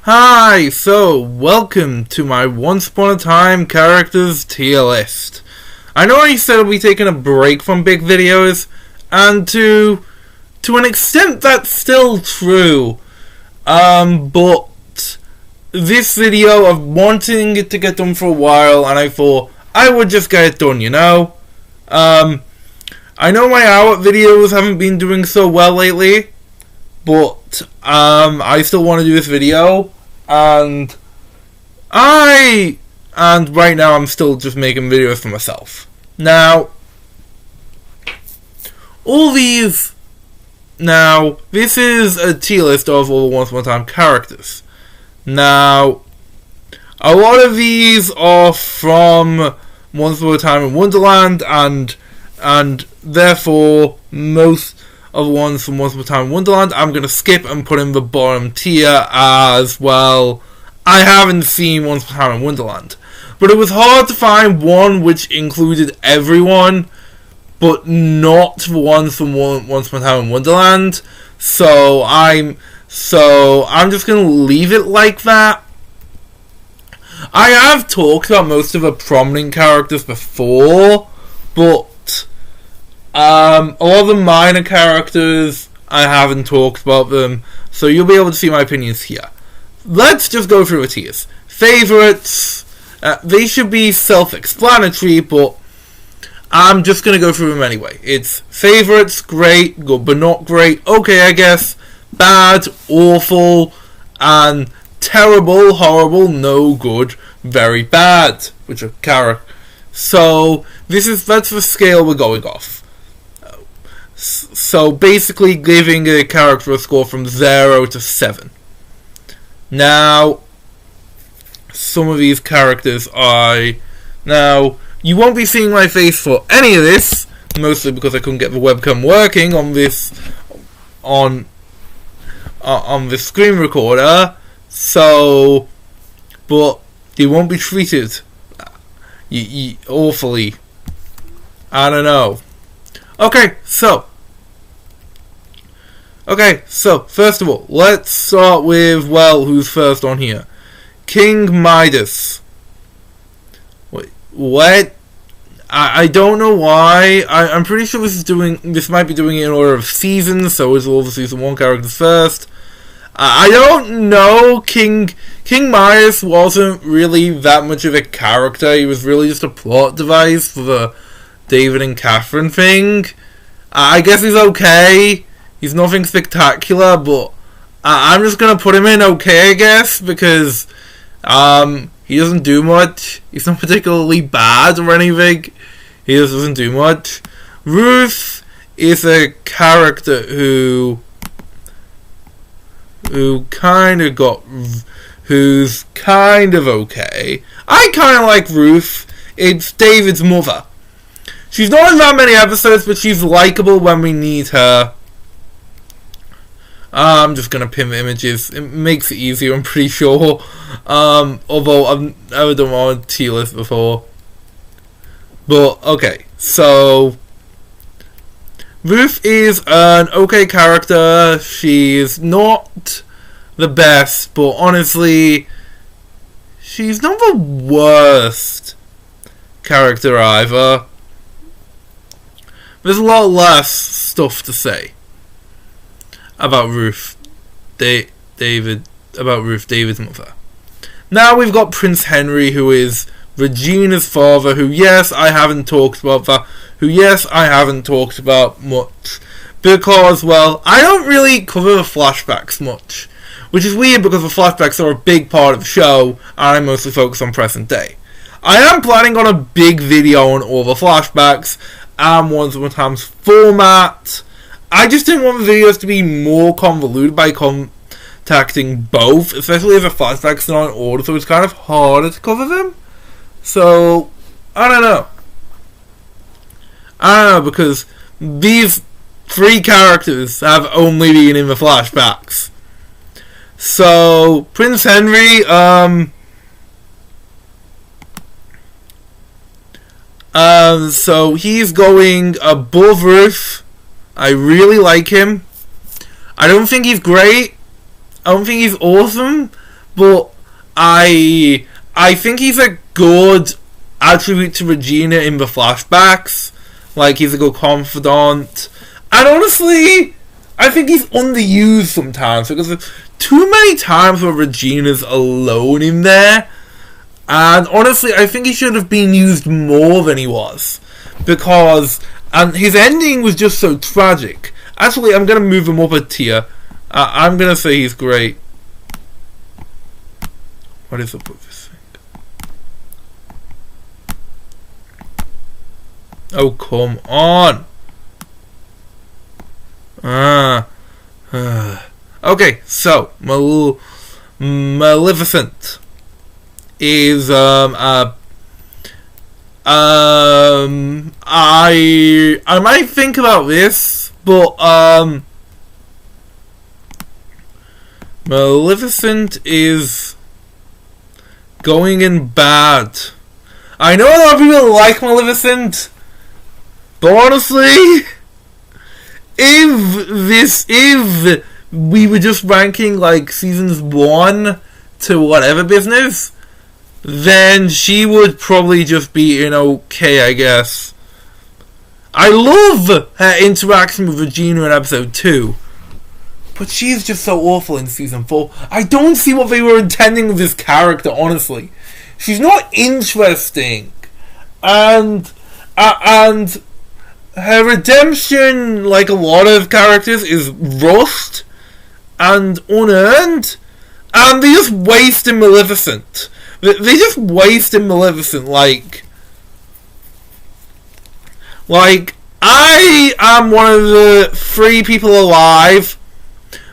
Hi, so welcome to my Once Upon a Time characters tier list. I know I said I'll be taking a break from big videos, and to an extent that's still true. But this video, I've wanting it to get done for a while, and I thought I would just get it done, you know? I know my hour videos haven't been doing so well lately, but I still want to do this video, and right now I'm still just making videos for myself. Now, this is a tier list of all the Once Upon a Time characters. Now, a lot of these are from Once Upon a Time in Wonderland, and therefore most of the ones from Once Upon a Time in Wonderland I'm going to skip and put in the bottom tier, as well I haven't seen Once Upon a Time in Wonderland. But it was hard to find one which included everyone, but not the ones from Once Upon a Time in Wonderland. So I'm just going to leave it like that. I have talked about most of the prominent characters before, but a lot of the minor characters, I haven't talked about them, so you'll be able to see my opinions here. Let's just go through the tiers. Favorites, they should be self-explanatory, but I'm just going to go through them anyway. It's favorites, great, good but not great, okay I guess, bad, awful, and terrible, horrible, no good, very bad, which are characters. So that's the scale we're going off. So basically giving a character a score from 0 to 7. Now, some of these characters now, you won't be seeing my face for any of this, mostly because I couldn't get the webcam working on this on the screen recorder, so, but they won't be treated awfully. I don't know. Okay, so first of all, let's start with, who's first on here? King Midas. Wait, what? I don't know why. I'm pretty sure this might be doing it in order of seasons, so it's all the season 1 characters first. I don't know. King Midas wasn't really that much of a character. He was really just a plot device for the David and Catherine thing. I guess he's okay. He's nothing spectacular, but I'm just gonna put him in okay, I guess, because he doesn't do much. He's not particularly bad or anything. He just doesn't do much. Ruth is a character who's kind of okay. I kind of like Ruth. It's David's mother. She's not in that many episodes, but she's likable when we need her. I'm just going to pin the images. It makes it easier, I'm pretty sure. Although I've never done one on tier list before. But, okay. So, Ruth is an okay character. She's not the best, but honestly, she's not the worst character either. There's a lot less stuff to say about Ruth, David's mother. Now we've got Prince Henry, who is Regina's father, who I haven't talked about much, because, I don't really cover the flashbacks much, which is weird because the flashbacks are a big part of the show, and I mostly focus on present day. I am planning on a big video on all the flashbacks, and Once Upon a Time's format. I just didn't want the videos to be more convoluted by contacting both, especially if the flashbacks are not in order, so it's kind of harder to cover them. So, I don't know, because these 3 characters have only been in the flashbacks. So, Prince Henry, so he's going above Ruth. I really like him. I don't think he's great. I don't think he's awesome, but I think he's a good attribute to Regina in the flashbacks. Like, he's a good confidant. And honestly, I think he's underused sometimes, because there's too many times where Regina's alone in there. And honestly, I think he should have been used more than he was. And his ending was just so tragic. Actually, I'm going to move him up a tier. I'm going to say he's great. What is up with this thing? Oh, come on. Okay, so Maleficent is I might think about this, but Maleficent is going in bad. I know a lot of people like Maleficent, but honestly, if we were just ranking like seasons 1 to whatever business, then she would probably just be in okay, I guess. I love her interaction with Regina in episode 2, but she's just so awful in season 4. I don't see what they were intending with this character, honestly. She's not interesting, and her redemption, like a lot of characters, is rushed and unearned, and they just wasted Maleficent. They just wasted Maleficent. Like I am one of the 3 people alive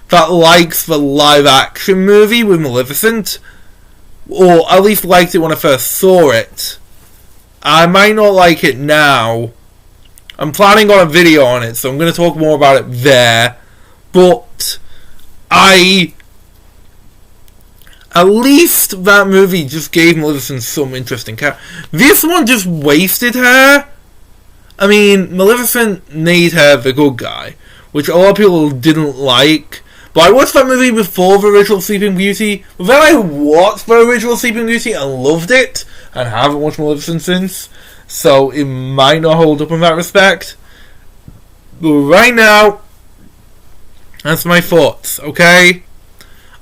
that likes the live action movie with Maleficent, or at least liked it when I first saw it. I might not like it now. I'm planning on a video on it, so I'm going to talk more about it there. But at least that movie just gave Maleficent some interesting character. This one just wasted her. I mean, Maleficent made her the good guy, which a lot of people didn't like. But I watched that movie before the original Sleeping Beauty. But then I watched the original Sleeping Beauty and loved it, and haven't watched Maleficent since. So it might not hold up in that respect. But right now, that's my thoughts, okay?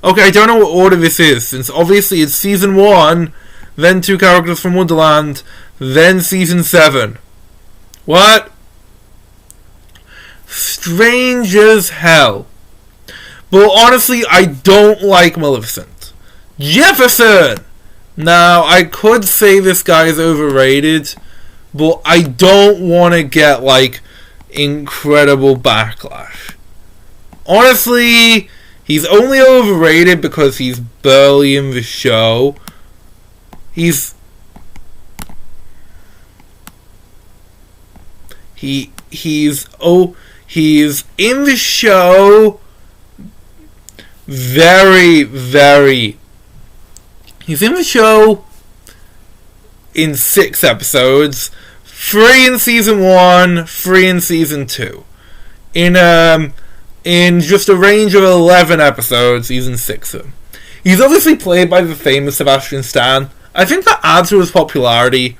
Okay, I don't know what order this is, since obviously it's season 1, then 2 characters from Wonderland, then season 7. What? Strange as hell. But honestly, I don't like Maleficent. Jefferson! Now, I could say this guy is overrated, but I don't want to get, like, incredible backlash. Honestly, he's only overrated because he's barely in the show. He's in the show he's in the show in 6 episodes, 3 in season 1, 3 in season 2. In just a range of 11 episodes, he's in 6 of them. He's obviously played by the famous Sebastian Stan. I think that adds to his popularity.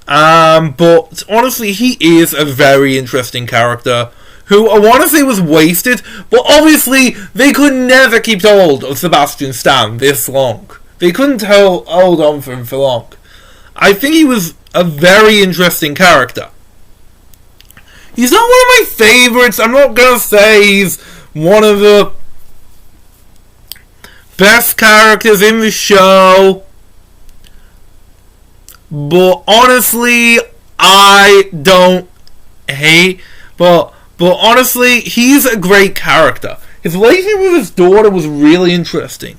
But honestly, he is a very interesting character who I want to say was wasted, but obviously they could never keep hold of Sebastian Stan this long. They couldn't hold on for him for long. I think he was a very interesting character. He's not one of my favourites. I'm not going to say he's one of the best characters in the show. But honestly, I don't hate. But honestly, he's a great character. His relationship with his daughter was really interesting.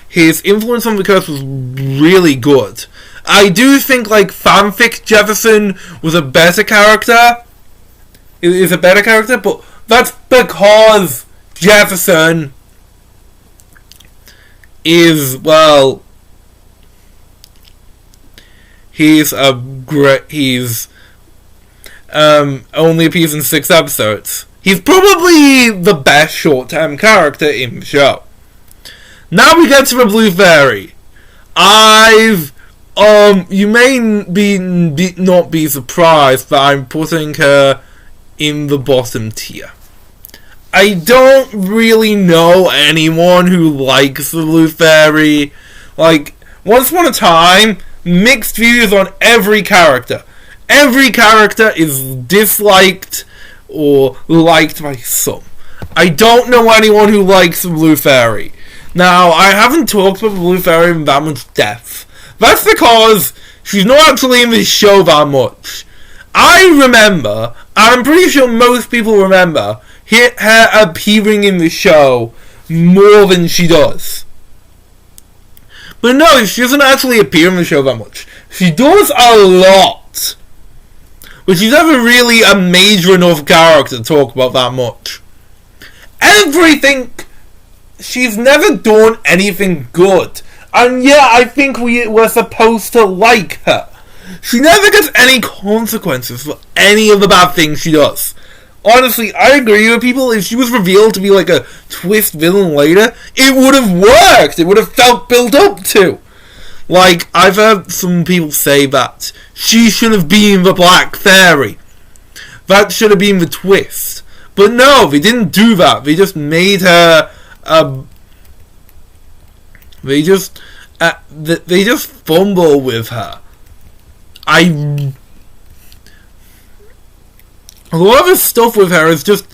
His influence on the curse was really good. I do think, like, fanfic Jefferson was a better character. Is a better character, but that's because Jefferson is, well, he's only appears in 6 episodes. He's probably the best short-term character in the show. Now we get to the Blue Fairy. You may not be surprised that I'm putting her in the bottom tier. I don't really know anyone who likes the Blue Fairy. Like, once upon a time, mixed views on every character. Every character is disliked or liked by some. I don't know anyone who likes the Blue Fairy. Now, I haven't talked about the Blue Fairy in that much depth. That's because she's not actually in this show that much. I remember, and I'm pretty sure most people remember, her appearing in the show more than she does. But no, she doesn't actually appear in the show that much. She does a lot. But she's never really a major enough character to talk about that much. Everything... She's never done anything good. And yeah, I think we're supposed to like her. She never gets any consequences for any of the bad things she does. Honestly, I agree with people. If she was revealed to be like a twist villain later, it would have worked. It would have felt built up to. Like, I've heard some people say that she should have been the Black Fairy. That should have been the twist. But no, they didn't do that. They just made her... They just fumble with her. A lot of the stuff with her is just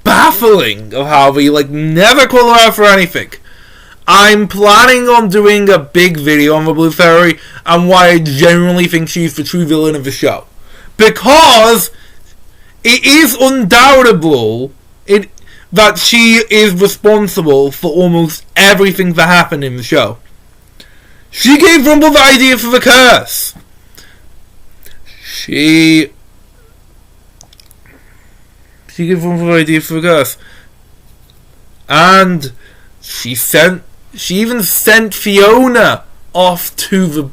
baffling of how they never call her out for anything. I'm planning on doing a big video on the Blue Fairy and why I genuinely think she's the true villain of the show. Because it is undoubtable that she is responsible for almost everything that happened in the show. She gave Rumble the idea for the curse. She gave Rumble the idea for the curse. And she even sent Fiona off to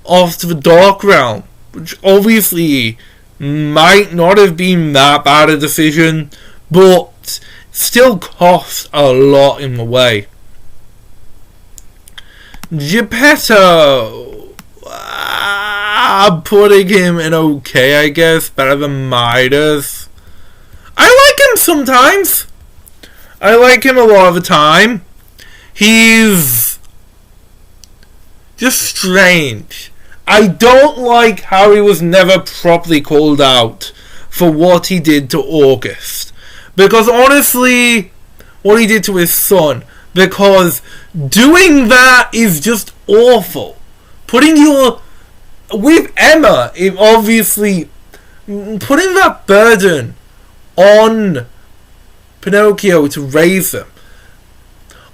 the Dark Realm, which obviously might not have been that bad a decision, but still cost a lot in the way. Geppetto, I'm putting him in okay, I guess, better than Midas. I like him sometimes. I like him a lot of the time. He's just strange. I don't like how he was never properly called out for what he did to August. Because honestly, what he did to his son. Because doing that is just awful. With Emma, it obviously, putting that burden on Pinocchio to raise him.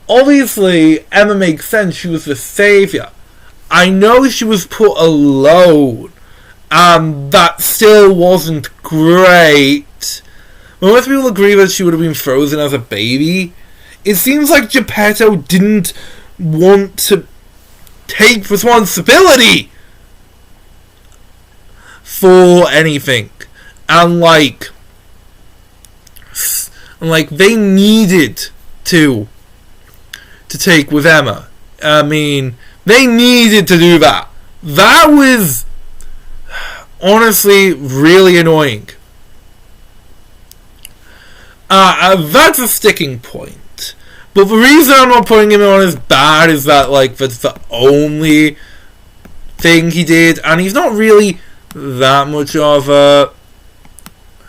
Obviously, Emma makes sense. She was the savior. I know she was put alone, and that still wasn't great. Most people agree that she would have been frozen as a baby. It seems like Geppetto didn't want to take responsibility for anything. And they needed to take with Emma. I mean, they needed to do that. That was honestly really annoying. That's a sticking point. But the reason I'm not putting him on as bad is that that's the only thing he did, and he's not really that much of a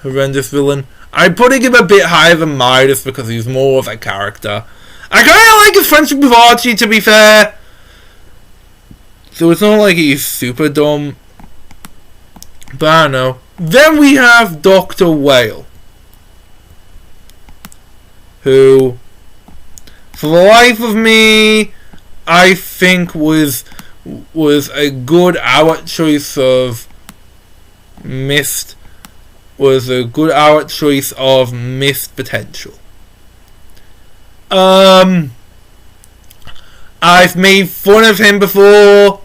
horrendous villain. I'm putting him a bit higher than Midas because he's more of a character. I kind of like his friendship with Archie, to be fair. So it's not like he's super dumb. But I don't know. Then we have Dr. Whale, who, for the life of me, I think was a good hour choice of missed potential. I've made fun of him before.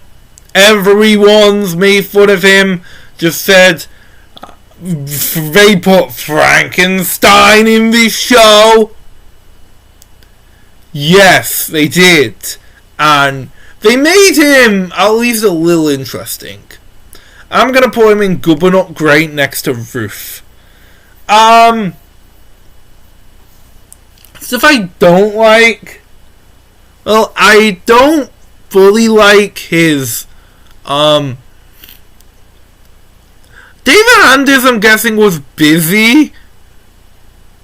Everyone's made fun of him. Just said they put Frankenstein in this show. Yes, they did. And they made him at least a little interesting. I'm gonna put him in good but not great next to Ruth. Stuff I don't like. Well, I don't fully like his David Anders, I'm guessing, was busy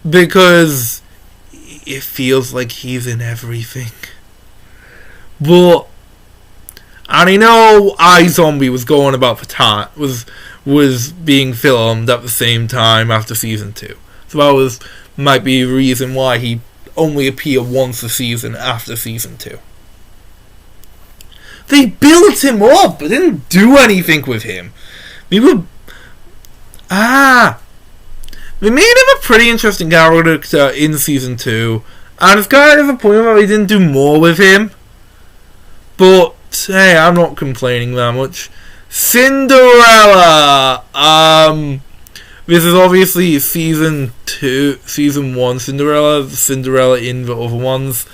because it feels like he's in everything. But and I know iZombie was going about for time, was being filmed at the same time after season 2, so that might be a reason why he only appeared once a season after season 2. They built him up, but didn't do anything with him. They made him a pretty interesting character in season 2, and it's kind of a point where they didn't do more with him. But hey, I'm not complaining that much. Cinderella. This is obviously season 1 Cinderella. Cinderella in the other ones.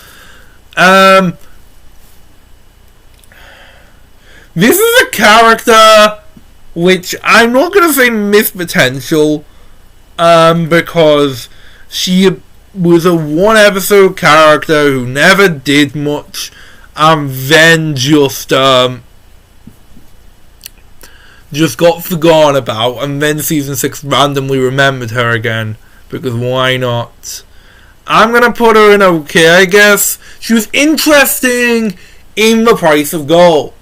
This is a character which I'm not going to say missed potential, because she was a one episode character who never did much, and then just got forgotten about, and then season 6 randomly remembered her again, because why not? I'm gonna put her in okay, I guess. She was interesting in The Price of Gold.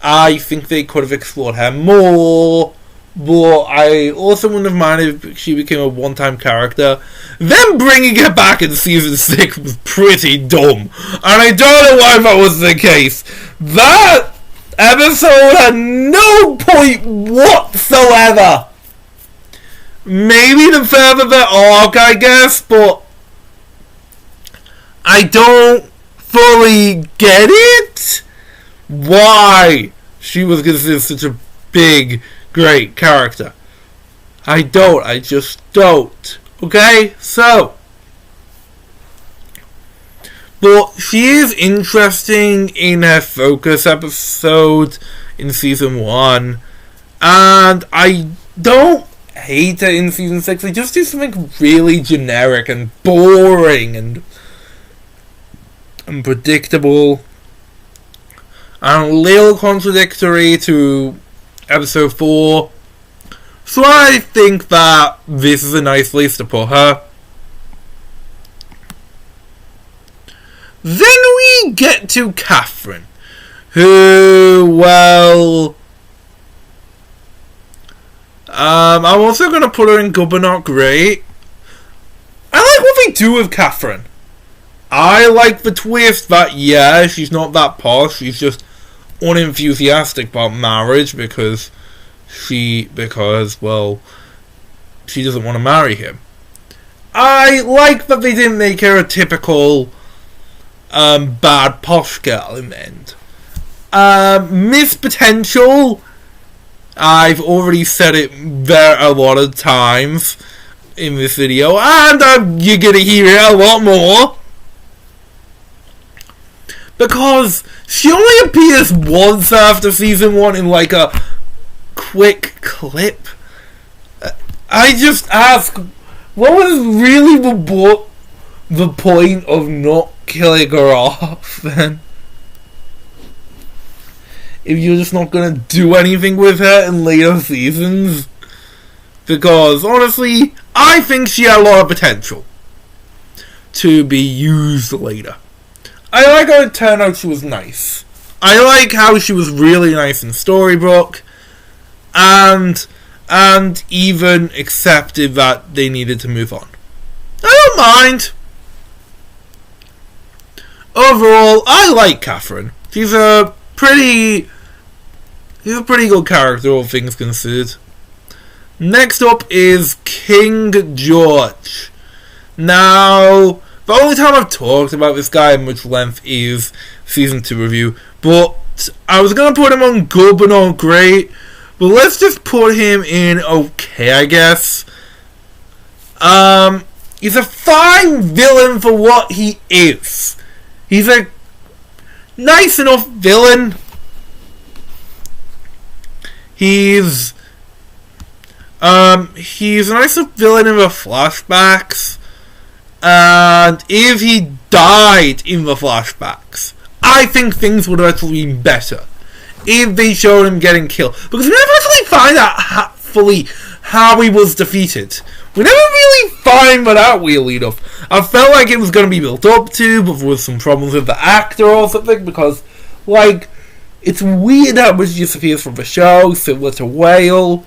I think they could have explored her more, but I also wouldn't have minded if she became a one-time character. Them bringing her back in season 6 was pretty dumb, and I don't know why that was the case. That episode had no point whatsoever. Maybe to further the arc, I guess, but I don't fully get it. Why she was considered such a big, great character. I just don't. Okay, so. But she is interesting in her focus episode in season 1. And I don't hate her in season 6. They just do something really generic and boring and predictable. And a little contradictory to episode 4. So I think that this is a nice place to put her. Then we get to Catherine, who, well, I'm also going to put her in good but not great. I like what they do with Catherine. I like the twist that, yeah, she's not that posh, she's just unenthusiastic about marriage because she doesn't want to marry him. I like that they didn't make her a typical bad posh girl in the end. Missed potential, I've already said it a lot of times in this video, and you're gonna hear it a lot more, because she only appears once after season 1 in like a quick clip. I just ask, what was really the point of not killing her off then? If you're just not gonna do anything with her in later seasons? Because honestly, I think she had a lot of potential to be used later. I like how it turned out she was nice. I like how she was really nice in Storybrooke, and even accepted that they needed to move on. I don't mind. Overall, I like Catherine. She's a pretty good character, all things considered. Next up is King George. Now, the only time I've talked about this guy in much length is season 2 review, but I was going to put him on good but not great, but let's just put him in okay, I guess. He's a fine villain for what he is. He's a nice enough villain. He's a nice enough villain in the flashbacks. And if he died in the flashbacks, I think things would have actually been better if they showed him getting killed. Because we never actually find out fully how he was defeated. We never really find that out, weirdly enough. I felt like it was going to be built up to, but there was some problems with the actor or something, because, like, it's weird how much disappears from the show, similar to Whale.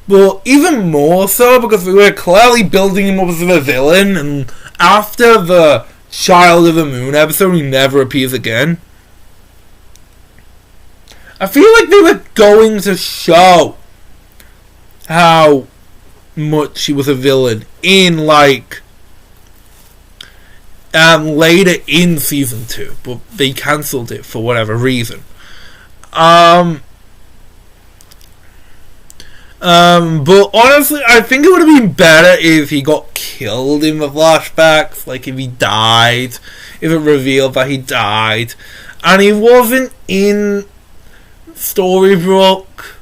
But even more so, because we were clearly building him up as a villain, and after the Child of the Moon episode, he never appears again. I feel like they were going to show how much he was a villain in, like, later in season 2, but they cancelled it for whatever reason. But honestly, I think it would have been better if he got killed in the flashbacks, like if he died, if it revealed that he died, and he wasn't in Storybrooke.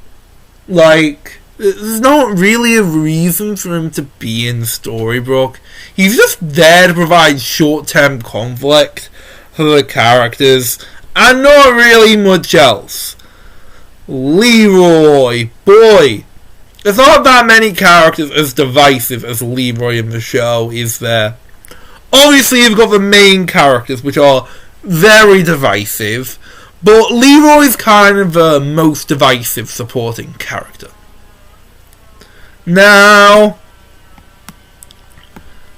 Like, there's not really a reason for him to be in Storybrooke. He's just there to provide short-term conflict for the characters, and not really much else. Leroy, boy, there's not that many characters as divisive as Leroy in the show, is there? Obviously, you've got the main characters, which are very divisive, but Leroy's kind of the most divisive supporting character. Now,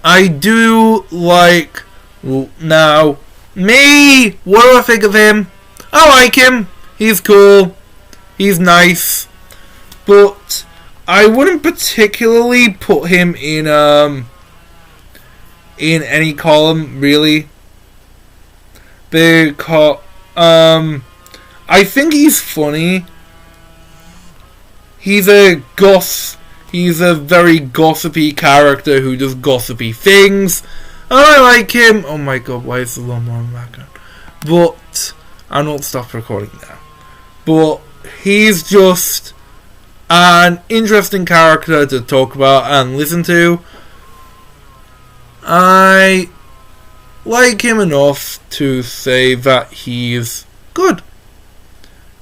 I do like... Now, me, what do I think of him? I like him. He's cool. He's nice. But I wouldn't particularly put him in any column, really. Because I think he's funny. He's a very gossipy character who does gossipy things. And I like him. Oh my god, why is the lawnmower in the background? But I'll not stop recording now. But he's just an interesting character to talk about and listen to. I like him enough to say that he's good.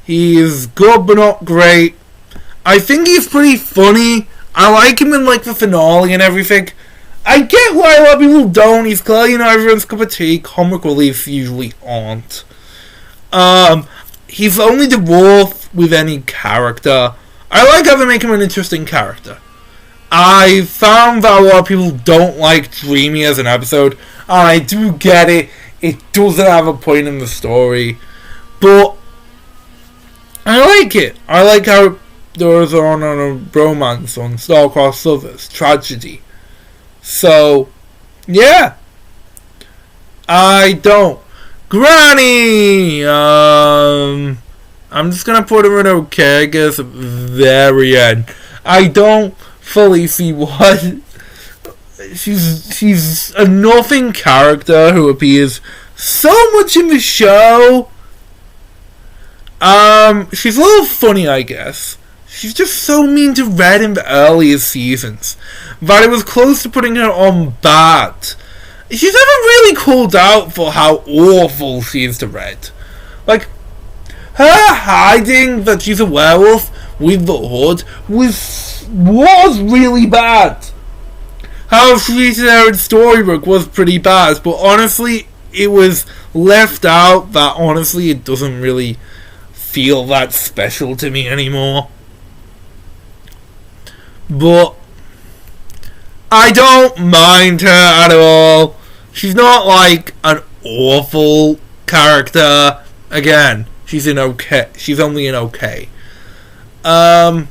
He's good but not great. I think he's pretty funny. I like him in, like, the finale and everything. I get why a lot of people don't. He's clearly not everyone's cup of tea. Comic reliefs usually aren't. He's the only dwarf with any character. I like how they make him an interesting character. I found that a lot of people don't like Dreamy as an episode, and I do get it. It doesn't have a point in the story, but I like it. I like how there's on a romance on Star-Crossed Lovers, Tragedy. So, yeah. I don't. Granny! I'm just gonna put her in okay, I guess, at the very end. I don't fully see what... She's a nothing character who appears so much in the show. She's a little funny, I guess. She's just so mean to Red in the earlier seasons that it was close to putting her on bad. She's never really called out for how awful she is to Red. Like, her hiding that she's a werewolf with the hood was really bad. How she treated her in Storybrooke was pretty bad, but honestly, it was left out that honestly it doesn't really feel that special to me anymore. But I don't mind her at all. She's not like an awful character. Again, she's only in okay. I'm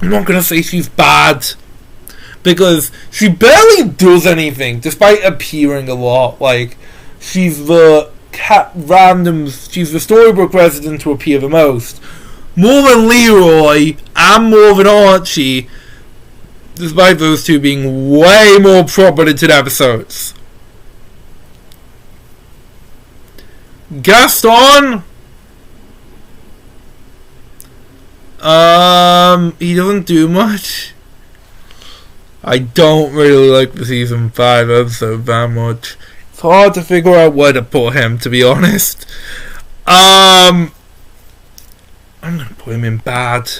not gonna say she's bad, because she barely does anything, despite appearing a lot. Like, she's the she's the Storybrooke resident to appear the most. More than Leroy, and more than Archie, despite those two being way more prominent in episodes. Gaston, he doesn't do much. I don't really like the season 5 episode that much. It's hard to figure out where to put him, to be honest. I'm gonna put him in bad.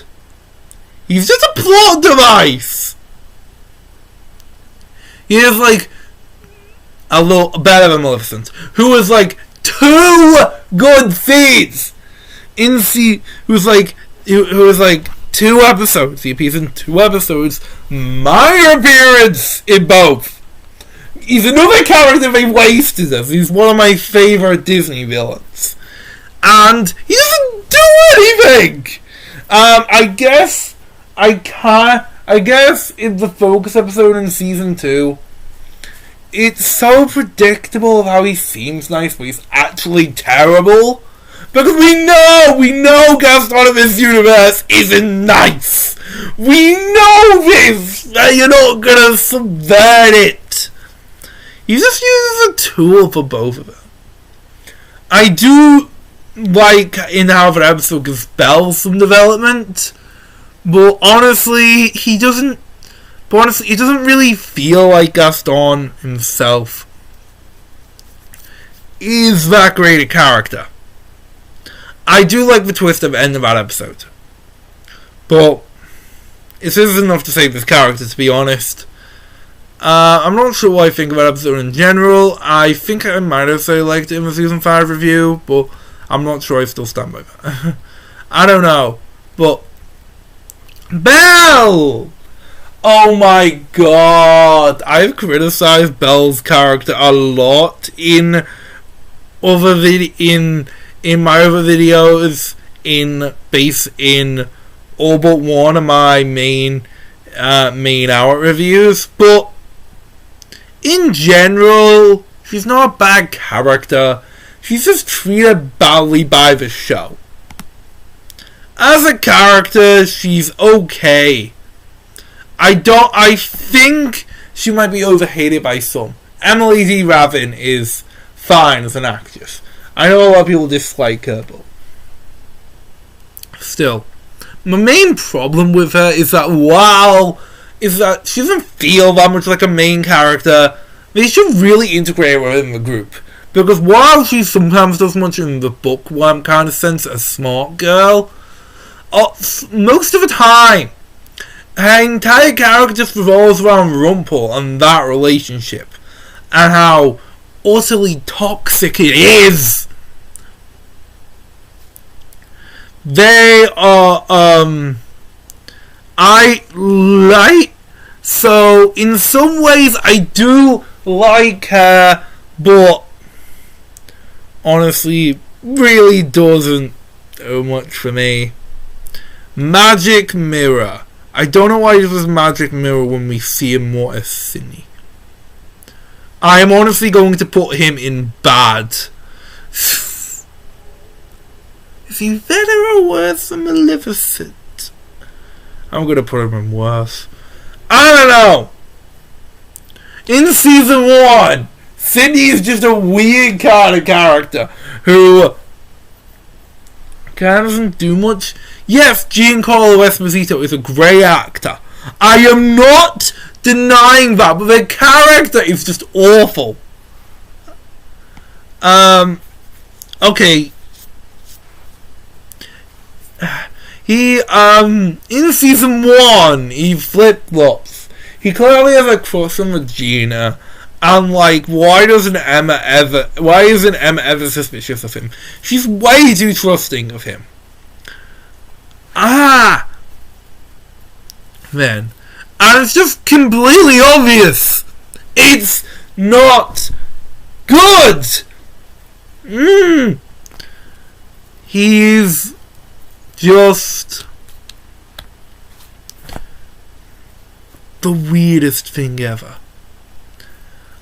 He's just a plot device. He is like a little better than Maleficent, who was like 2 good scenes in who was like 2 episodes. He appears in 2 episodes. Minor appearance in both. He's another character they wasted us. He's one of my favourite Disney villains. And he doesn't do anything! I guess in the focus episode in season 2, it's so predictable of how he seems nice, but he's actually terrible. Because we know Gaston of this universe isn't nice. We know this. You're not gonna subvert it. He just uses a tool for both of them. I do like in how the episode gives Belle some development, but honestly, it doesn't really feel like Gaston himself is that great a character. I do like the twist at the end of that episode, but it isn't enough to save this character, to be honest. I'm not sure what I think about the episode in general. I think I might have said I liked it in the season 5 review, but I'm not sure I still stand by that. I don't know, but Belle! Oh my god, I've criticized Belle's character a lot in my other videos, in all but one of my main hour reviews, but in general, she's not a bad character. She's just treated badly by the show. As a character, she's okay. I think she might be overhated by some. Emily D. Ravin is fine as an actress. I know a lot of people dislike her, but still. My main problem with her is that she doesn't feel that much like a main character. They should really integrate her in the group. Because while she sometimes does much in the bookworm kind of sense, a smart girl, most of the time, her entire character just revolves around Rumpel and that relationship. And how utterly toxic it is. So in some ways I do like her, but honestly really doesn't do much for me. Magic Mirror. I don't know why it was Magic Mirror when we see him more as Sidney. I am honestly going to put him in bad. Is he better or worse than Maleficent? I'm going to put him in worse. I don't know. In season 1, Sidney is just a weird kind of character who kind of doesn't do much. Yes, Giancarlo Esposito is a great actor. I am not denying that, but the character is just awful. Okay. He, in season 1, he flip-flops. He clearly has a crush on Regina. And, like, why isn't Emma ever suspicious of him? She's way too trusting of him. Man. And it's just completely obvious. It's not good. He's just the weirdest thing ever.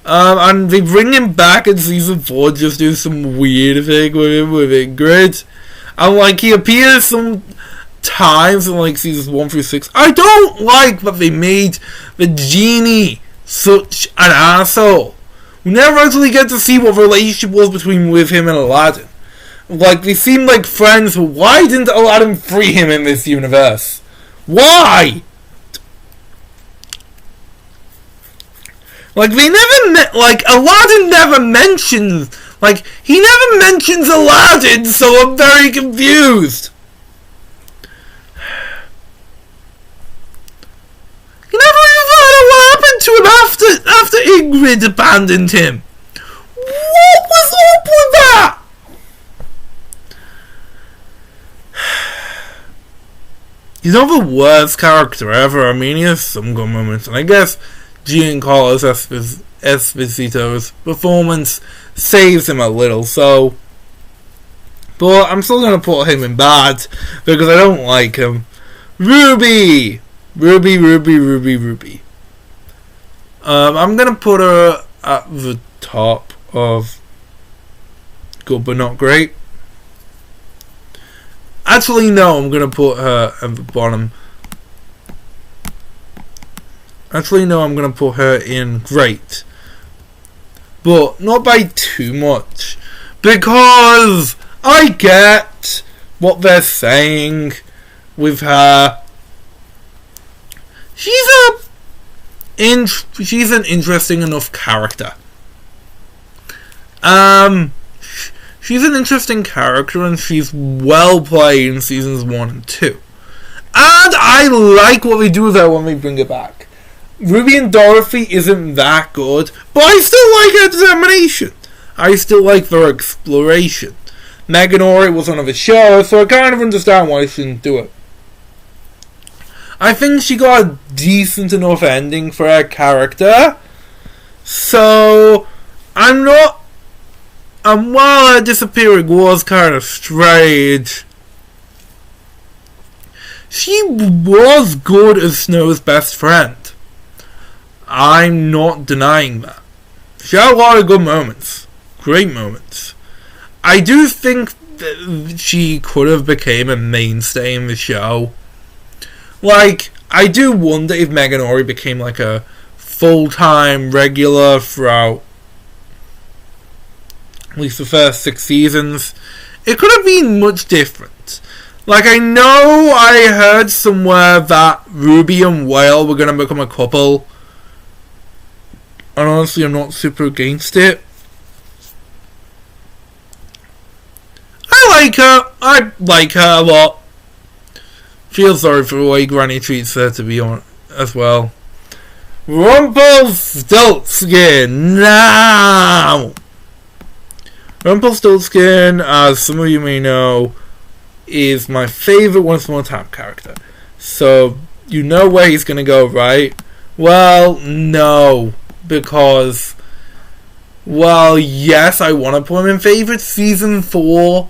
And they bring him back in season 4, just do some weird thing with him, with Ingrid. And, like, he appears some times in, like, seasons 1 through 6. I don't like that they made the genie such an asshole. We never actually get to see what the relationship was with him and Aladdin. Like, they seem like friends, but why didn't Aladdin free him in this universe? Why? Like, they never like, Aladdin never mentions, like, he never mentions Aladdin, so I'm very confused. He never even found out what happened to him after Ingrid abandoned him. What was up with that? He's not the worst character ever. I mean, he has some good moments, and I guess Giancarlo Esposito's performance saves him a little, so... But I'm still going to put him in bad, because I don't like him. Ruby! Ruby. I'm going to put her at the top of good but not great. Actually, no, I'm going to put her at the bottom. Actually, no, I'm going to put her in great. But not by too much. Because I get what they're saying with her. She's an interesting enough character. She's an interesting character, and she's well played in seasons 1 and 2. And I like what they do with her when they bring her back. Ruby and Dorothy isn't that good, but I still like her determination. I still like their exploration. Meghanori was on the show, so I kind of understand why she didn't do it. I think she got a decent enough ending for her character, so I'm not... And while her disappearing was kind of strange, she was good as Snow's best friend. I'm not denying that. She had a lot of good moments. Great moments. I do think that she could have become a mainstay in the show. Like, I do wonder if Meghanori became like a full-time regular throughout at least the first 6 seasons. It could have been much different. Like, I know I heard somewhere that Ruby and Whale were going to become a couple. And honestly, I'm not super against it. I like her a lot. Feel sorry for the way Granny treats her, to be honest, as well. Rumpelstiltskin now! Rumpelstiltskin, as some of you may know, is my favourite Once Upon a Time character. So, you know where he's going to go, right? Well, no. Because, well, yes, I want to put him in favourite season 4.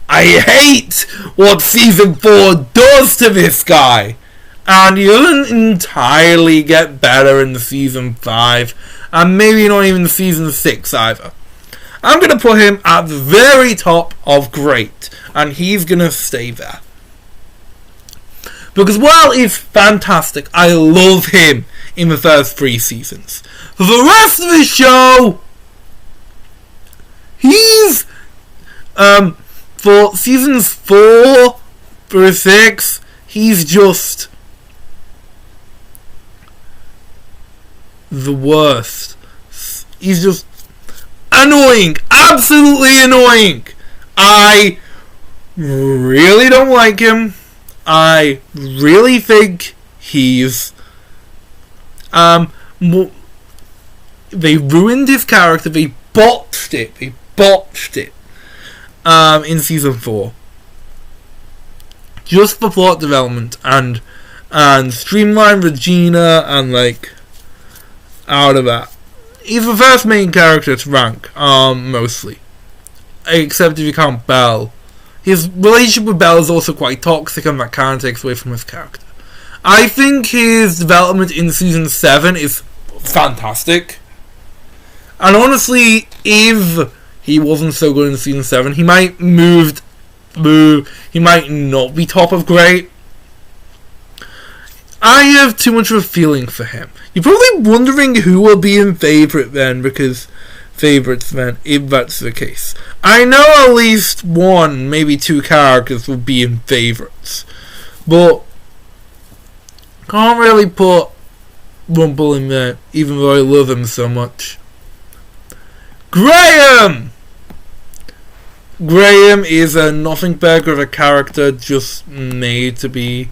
I hate what season 4 does to this guy. And he doesn't entirely get better in the season 5. And maybe not even season 6 either. I'm going to put him at the very top of great. And he's going to stay there. Because while he's fantastic, I love him in the first 3 seasons. For the rest of the show, he's... for seasons 4 through 6, he's just... the worst. He's just... annoying! Absolutely annoying! I really don't like him. I really think he's... they ruined his character. They botched it. In season 4. Just for plot development and streamline Regina and like out of that. He's the first main character to rank, mostly. Except if you count Belle. His relationship with Belle is also quite toxic, and that kind of takes away from his character. I think his development in season 7 is fantastic. And honestly, if he wasn't so good in season 7, he might he might not be top of great. I have too much of a feeling for him. You're probably wondering who will be in favourite then, because favourites then, if that's the case. I know at least one, maybe two characters will be in favourites, but can't really put Rumple in there, even though I love him so much. Graham! Graham is a nothing burger of a character, just made to be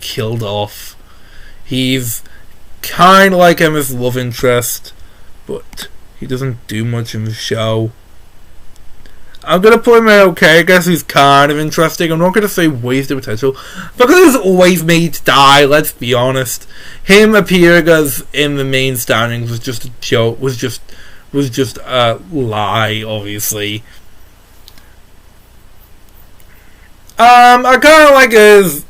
killed off. He's kind of like Emma's love interest, but he doesn't do much in the show. I'm going to put him in okay. I guess he's kind of interesting. I'm not going to say wasted potential, because he's always made to die, let's be honest. Him appearing as in the main standings was just a joke, was just a lie, obviously. I kind of like his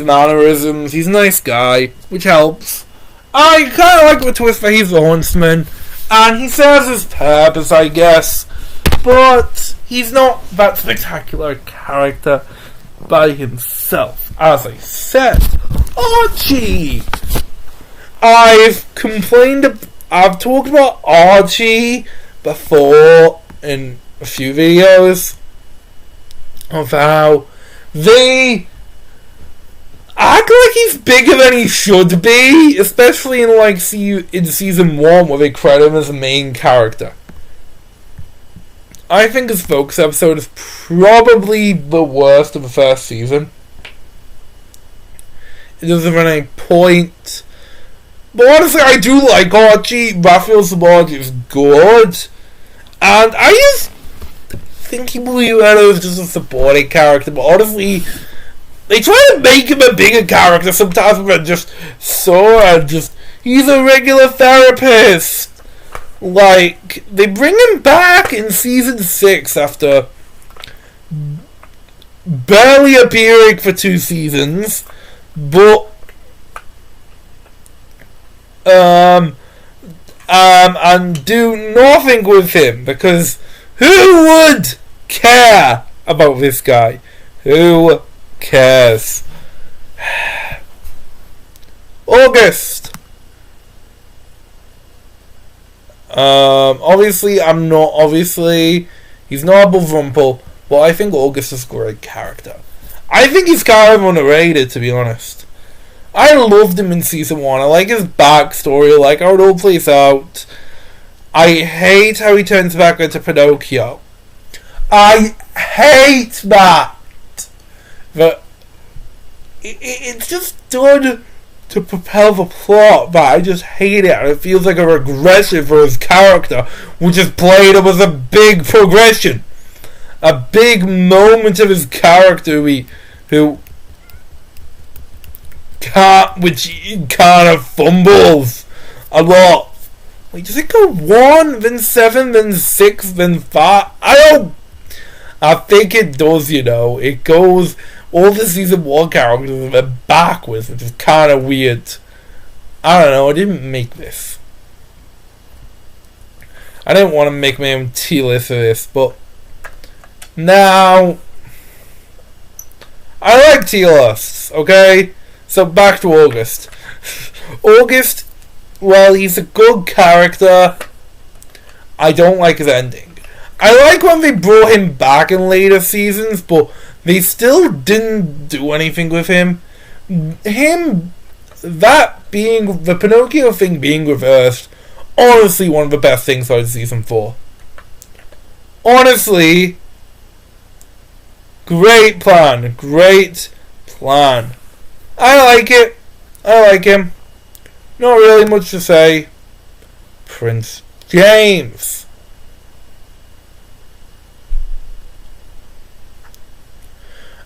mannerisms. He's a nice guy, which helps. I kind of like the twist that he's the huntsman, and he serves his purpose, I guess. But he's not that spectacular character by himself. As I said, Archie! I've talked about Archie before in a few videos of how they act like he's bigger than he should be, especially in season 1 where they credit him as the main character. I think his focus episode is probably the worst of the first season. It doesn't have any point. But honestly, I do like Archie. Raphael Sbarge is good. And I just think he was just a supporting character. But honestly, they try to make him a bigger character sometimes, but he's a regular therapist. Like, they bring him back in season 6 after barely appearing for 2 seasons, but and do nothing with him, because who would care about this guy? Who cares? August. Obviously, he's not above Rumple, but I think August is a great character. I think he's kind of underrated, to be honest. I loved him in season 1. I like his backstory, I like how it all plays out. I hate how he turns back into Pinocchio. I hate that! But it's just done to propel the plot, but I just hate it, and it feels like a regression for his character, which is played up as a big progression. A big moment of his character which kind of fumbles a lot. Like, does it go 1, then 7, then 6, then 5? I think it does, It goes, all the season 1 characters are backwards, which is kind of weird. I don't know, I didn't make this. I didn't want to make my own tier list for this, but now I like tier lists, okay? So back to August. August, well, he's a good character. I don't like his ending. I like when they brought him back in later seasons, but they still didn't do anything with him. That being, the Pinocchio thing being reversed, honestly one of the best things out of season 4. Honestly, great plan. I like it. I like him. Not really much to say. Prince James.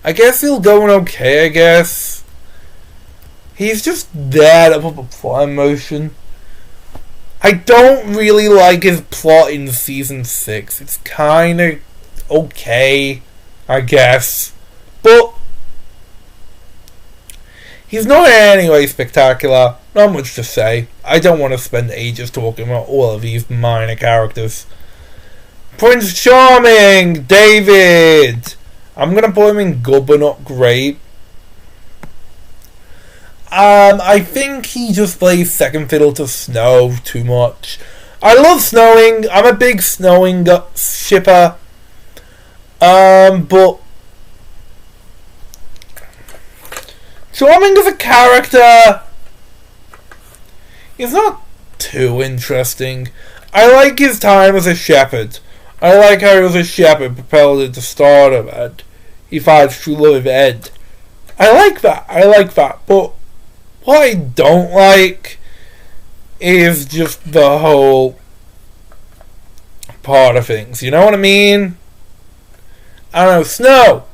I guess he'll go in okay, I guess. He's just there to put the plot in motion. I don't really like his plot in season 6. It's kinda okay, I guess. But he's not in any way spectacular. Not much to say. I don't want to spend ages talking about all of these minor characters. Prince Charming! David! I'm gonna put him in good but not great. I think he just plays second fiddle to Snow too much. I love Snowing. I'm a big Snowing shipper. But Charming as a character is not too interesting. I like his time as a shepherd. I like how he was a shepherd propelled at the start of it. He finds true love of Ed. I like that. But what I don't like is just the whole part of things. You know what I mean? I don't know. Snow.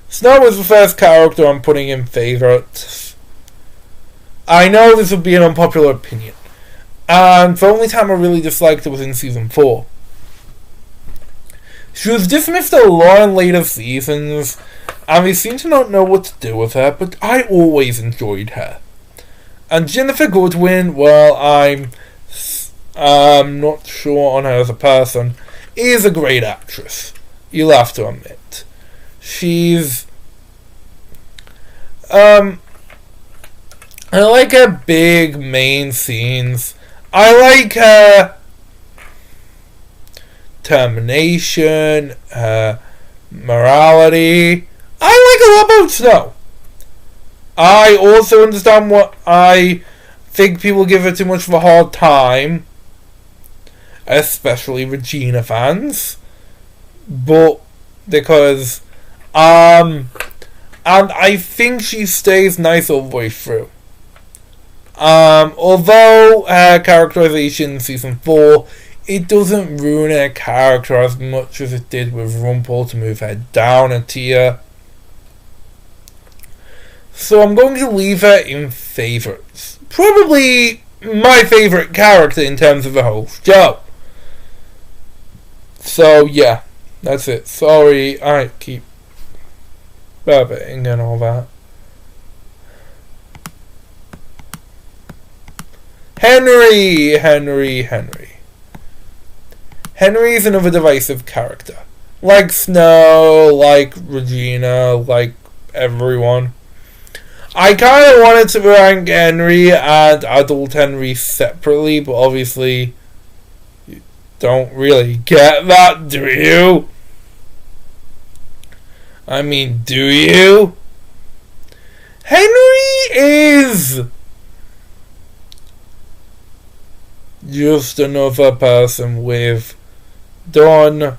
Snow was the first character I'm putting in favourites. I know this would be an unpopular opinion. And the only time I really disliked her was in season 4. She was dismissed a lot in later seasons, and we seem to not know what to do with her, but I always enjoyed her. And Ginnifer Goodwin, well, I'm not sure on her as a person, is a great actress. You'll have to admit. She's... I like her big main scenes. I like her determination, her morality. I like a lot about Snow. I also understand what I think people give her too much of a hard time, especially Regina fans, but because and I think she stays nice all the way through. Although her characterization in season 4, it doesn't ruin her character as much as it did with Rumpel to move her down a tier. So I'm going to leave her in favourites. Probably my favourite character in terms of the whole show. So yeah, that's it. Sorry, I keep babbiting and all that. Henry is another divisive character. Like Snow, like Regina, like everyone. I kind of wanted to rank Henry and Adult Henry separately, but obviously you don't really get that, do you? I mean, do you? Henry is just another person with done.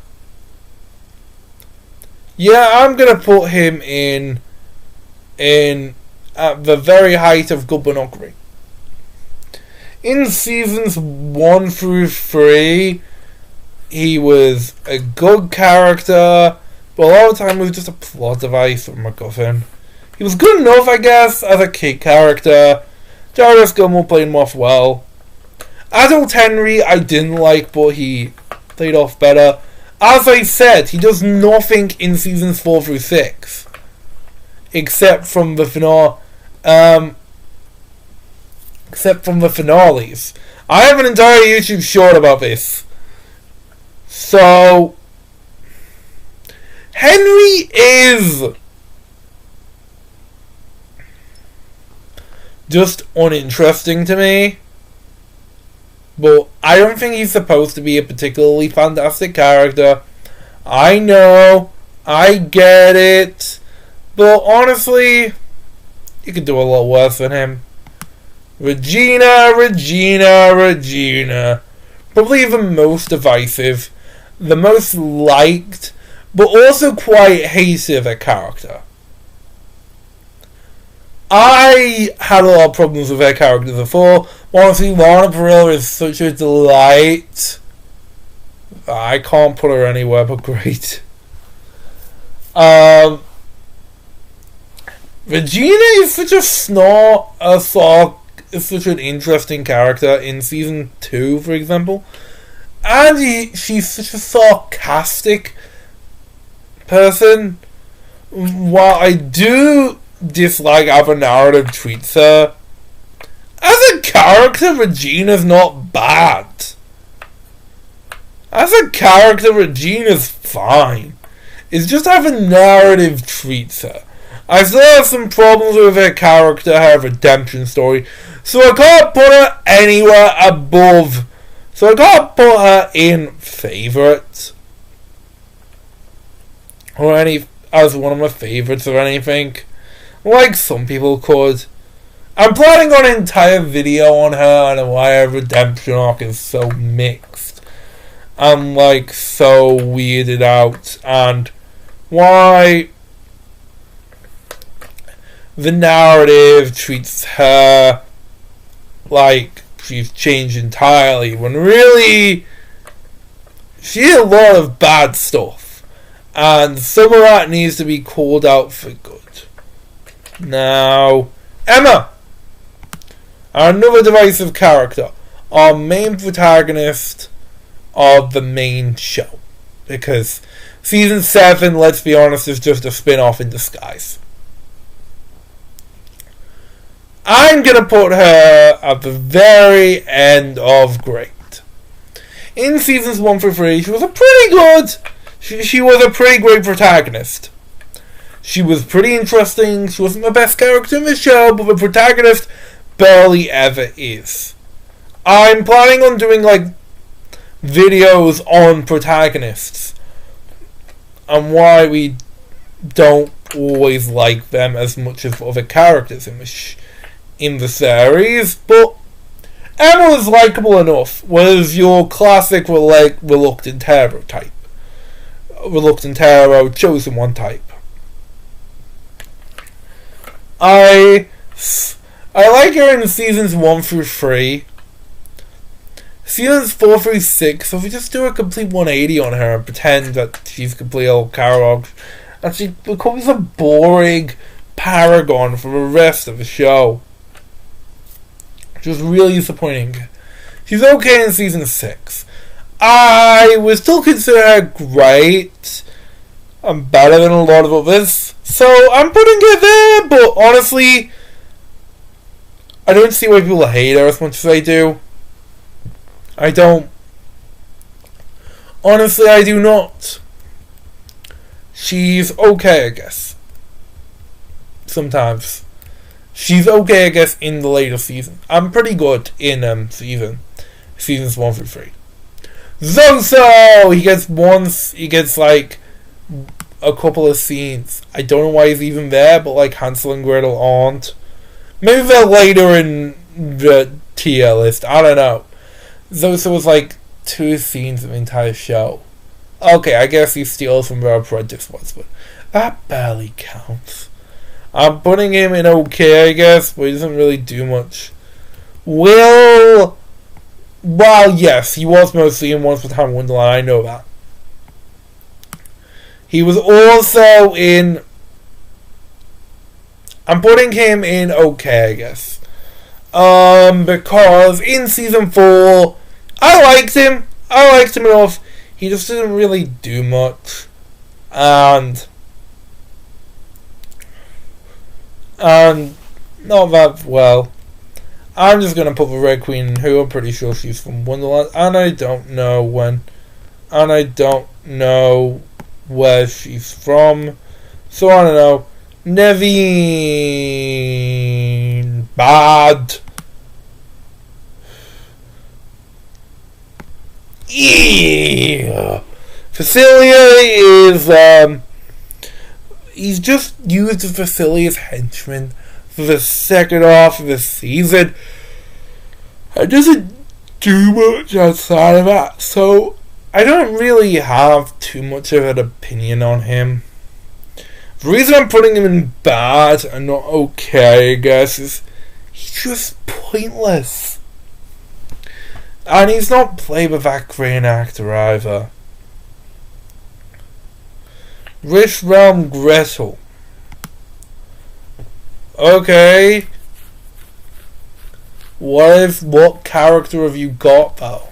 Yeah, I'm gonna put him in at the very height of Gubbanoggery. In seasons 1 through 3, he was a good character, but a lot of the time he was just a plot device or MacGuffin. He was good enough, I guess, as a kid character. Jarvis Gilmore played him off well. Adult Henry I didn't like, but he played off better. As I said, he does nothing in seasons 4 through 6. Except from the finale. Except from the finales. I have an entire YouTube short about this. So Henry is just uninteresting to me. But I don't think he's supposed to be a particularly fantastic character. I know. I get it. But honestly, you could do a lot worse than him. Regina. Probably the most divisive. The most liked. But also quite hated of a character. I had a lot of problems with her character before. Honestly, Lana Parrilla is such a delight. I can't put her anywhere but great. Regina is such a is such an interesting character in season 2, for example. And she's such a sarcastic person. While I do dislike how the narrative treats her, as a character, Regina's not bad. As a character, Regina's fine. It's just how the narrative treats her. I still have some problems with her character, her redemption story, so I can't put her anywhere above So I gotta put her in favourite. Or as one of my favourites or anything. Like some people could. I'm planning on an entire video on her and why her redemption arc is so mixed. I'm like so weirded out, and why the narrative treats her like she's changed entirely when really she did a lot of bad stuff, and some of that needs to be called out for good. Now, Emma, another divisive character, our main protagonist of the main show, because season 7, let's be honest, is just a spin-off in disguise. I'm gonna put her at the very end of Great. In seasons 1 through 3, she was a pretty good. She was a pretty great protagonist. She was pretty interesting. She wasn't the best character in the show, but the protagonist barely ever is. I'm planning on doing like videos on protagonists and why we don't always like them as much as other characters in the series, but Emma was likable enough. Was your classic reluctant hero type, reluctant hero, chosen one type. I like her in seasons 1 through 3. Seasons 4 through 6, so if we just do a complete 180 on her and pretend that she's complete old Carol, and she becomes a boring paragon for the rest of the show. Which was really disappointing. She's okay in season 6. I would still consider her great and better than a lot of others, so I'm putting her there, but honestly, I don't see why people hate her as much as I do. I don't. Honestly, I do not. She's okay, I guess. Sometimes. She's okay, I guess, in the later season. I'm pretty good in seasons 1 through 3. Zoso! He gets like a couple of scenes. I don't know why he's even there, but like Hansel and Gretel aren't. Maybe they're later in the tier list. I don't know. Zoso was like 2 scenes of the entire show. Okay, I guess he steals from where Apprentice was, but that barely counts. I'm putting him in okay, I guess, but he doesn't really do much. Well, yes, he was mostly in Once Upon a Time in Wonderland, I know that. He was also in... I'm putting him in okay, I guess. Because in season 4, I liked him enough. He just didn't really do much. And not that well. I'm just gonna put the Red Queen, who I'm pretty sure she's from Wonderland, and I don't know when, and I don't know where she's from, so I don't know. Neveen, bad. Yeah. Facilier is he's just used as Facilier's henchman for the second half of the season. It doesn't do much outside of that, so I don't really have too much of an opinion on him. The reason I'm putting him in bad and not okay, I guess, is he's just pointless. And he's not played with that great an actor either. Rich Realm Gretel. Okay. What character have you got though?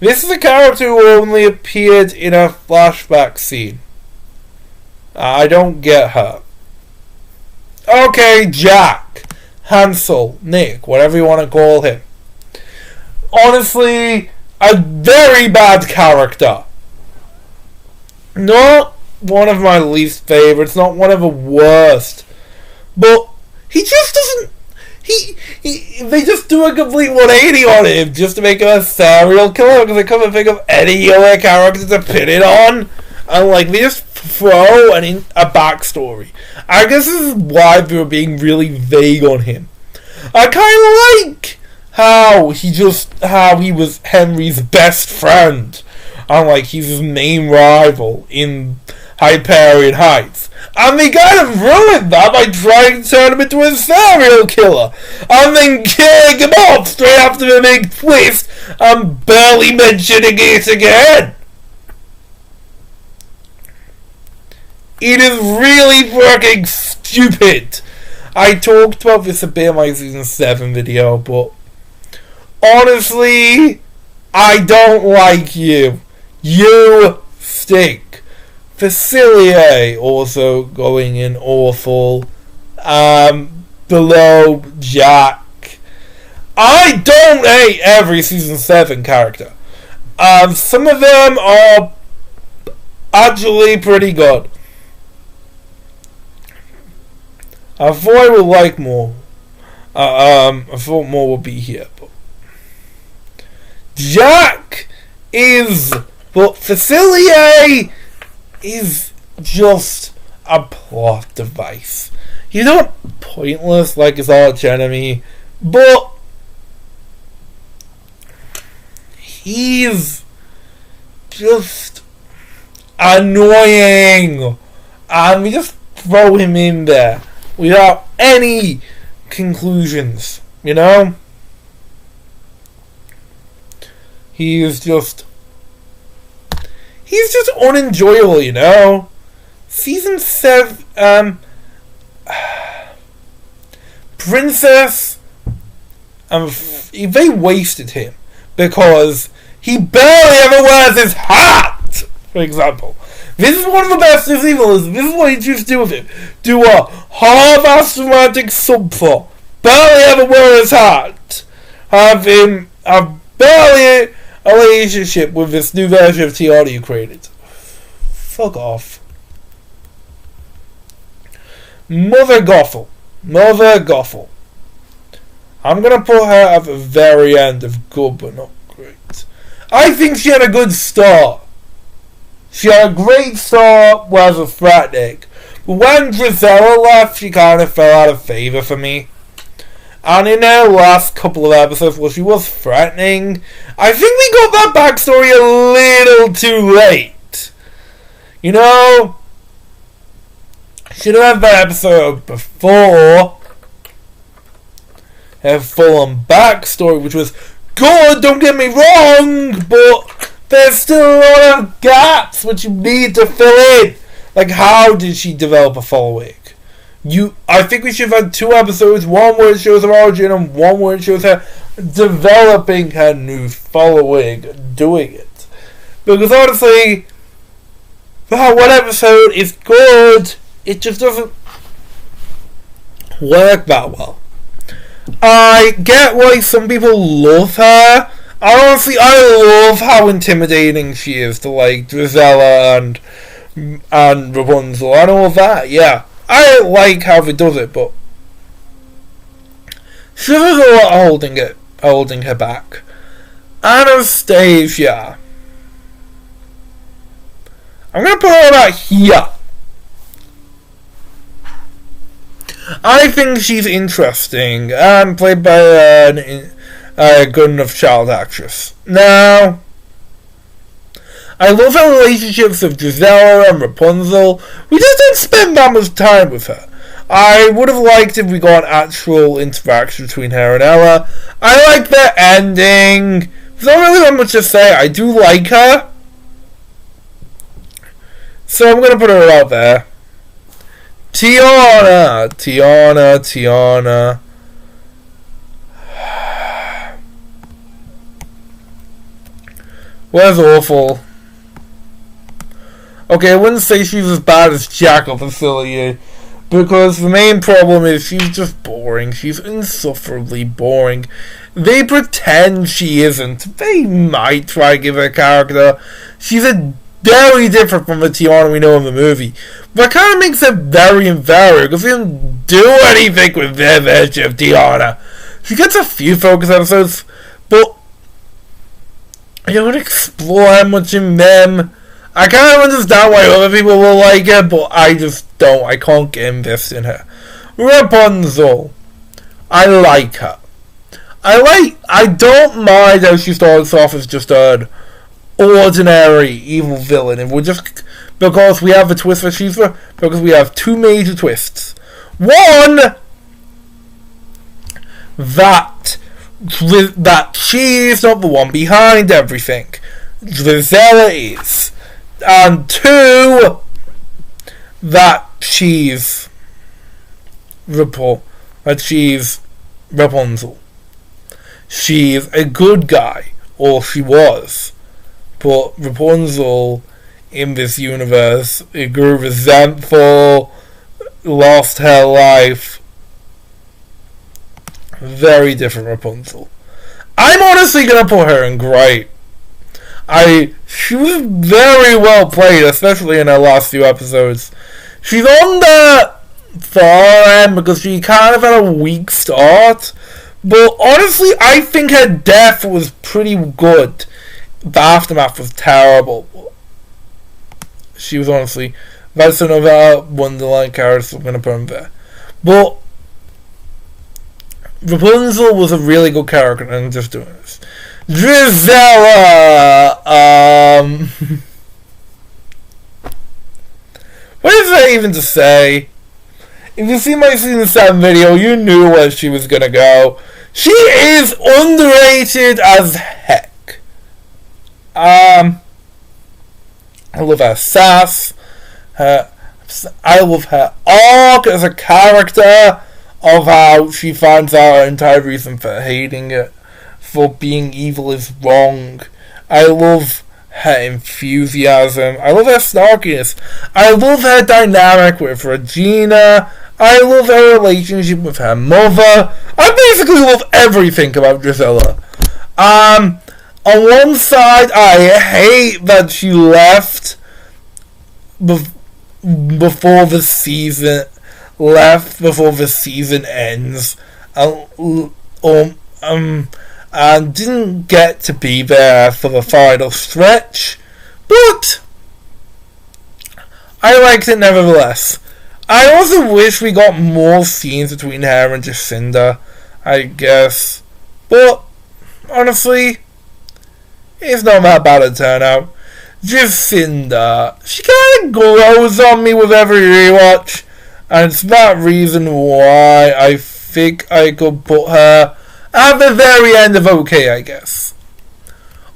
This is a character who only appeared in a flashback scene. I don't get her. Okay, Jack, Hansel, Nick, whatever you want to call him. Honestly, a very bad character. Not one of my least favourites, not one of the worst. But he just doesn't... They just do a complete 180 on him just to make him a serial killer because they couldn't think of any other character to pin it on. And like they just throw a backstory. I guess this is why they were being really vague on him. I kind of like how he was Henry's best friend, and like he's his main rival in Hyperion Heights. And they kind of ruined that by trying to turn him into a serial killer, and then killing him off straight after the big twist, and barely mentioning it again. It is really fucking stupid. I talked about this a bit in my season 7 video, but honestly, I don't like you. You stink. Facilier also going in awful. Below Jack. I don't hate every season 7 character. Some of them are actually pretty good. I thought I would like more. I thought more would be here, but Jack is, but Facilier is just a plot device. He's not pointless like his arch enemy, but he's just annoying, and we just throw him in there without any conclusions, you know? He's just unenjoyable, you know? Season 7, Princess, they wasted him because he barely ever wears his hat, for example. This is one of the best of evils. This is what you choose to do with him. Do a half-assed romantic subplot. Barely ever wear his hat. Have him have barely a relationship with this new version of Tiana you created. Fuck off. Mother Gothel. I'm gonna put her at the very end of good but not great. I think she had a good start. She had a great start as a threatening, but when Drizella left, she kind of fell out of favour for me. And in her last couple of episodes where she was threatening, I think we got that backstory a little too late. You know, should have had that episode before her full-on backstory, which was good, don't get me wrong, but there's still a lot of gaps which you need to fill in. Like, how did she develop a following? I think we should have had 2 episodes, one where it shows her origin and one where it shows her developing her new following, doing it. Because honestly, that one episode is good, it just doesn't work that well. I get why some people love her. Honestly, I love how intimidating she is to like Drizella and Rapunzel and all that. Yeah, I like how they does it, but she does a lot of holding her back. Anastasia, I'm gonna put her right here. I think she's interesting and played by a good enough child actress. Now, I love her relationships with Drizella and Rapunzel. We just didn't spend that much time with her. I would have liked if we got an actual interaction between her and Ella. I like their ending. There's not really that much to say. I do like her. So I'm going to put her out there. Tiana. Where's awful? Okay, I wouldn't say she's as bad as Jack or Facilier, because the main problem is she's just boring. She's insufferably boring. They pretend she isn't. They might try to give her a character. She's a very different from the Tiana we know in the movie. But it kind of makes it very inferior, because we didn't do anything with their version of Tiana. She gets a few focus episodes, but I don't explore much in them. I kind of understand why other people will like her, but I just don't. I can't get invested in her. Rapunzel. I like her. I don't mind how she starts off as just an ordinary evil villain, and we're just because we have a twist for Shiva, because we have two major twists. One, that she's not the one behind everything. Drizella is. And two, that she's Rapunzel. She's a good guy, or she was. But Rapunzel, in this universe, it grew resentful, lost her life. Very different Rapunzel. I'm honestly gonna put her in great. She was very well played, especially in her last few episodes. She's on the far end because she kind of had a weak start. But honestly, I think her death was pretty good. The aftermath was terrible. She was honestly... That's another Wonderland character I'm going to put in there. But Rapunzel was a really good character, and I'm just doing this. Drizella! What is that even to say? If you see my season 7 video, you knew where she was gonna go. She is underrated as heck. I love her sass. I love her arc as a character, of how she finds out her entire reason for hating it, for being evil is wrong. I love her enthusiasm. I love her snarkiness. I love her dynamic with Regina. I love her relationship with her mother. I basically love everything about Drizella. On one side, I hate that she left before the season ends. And didn't get to be there for the final stretch, but I liked it nevertheless. I also wish we got more scenes between her and Jacinda, I guess, but honestly, it's not that bad a turnout. Jacinda, she kind of grows on me with every rewatch, and it's that reason why I think I could put her at the very end of okay, I guess.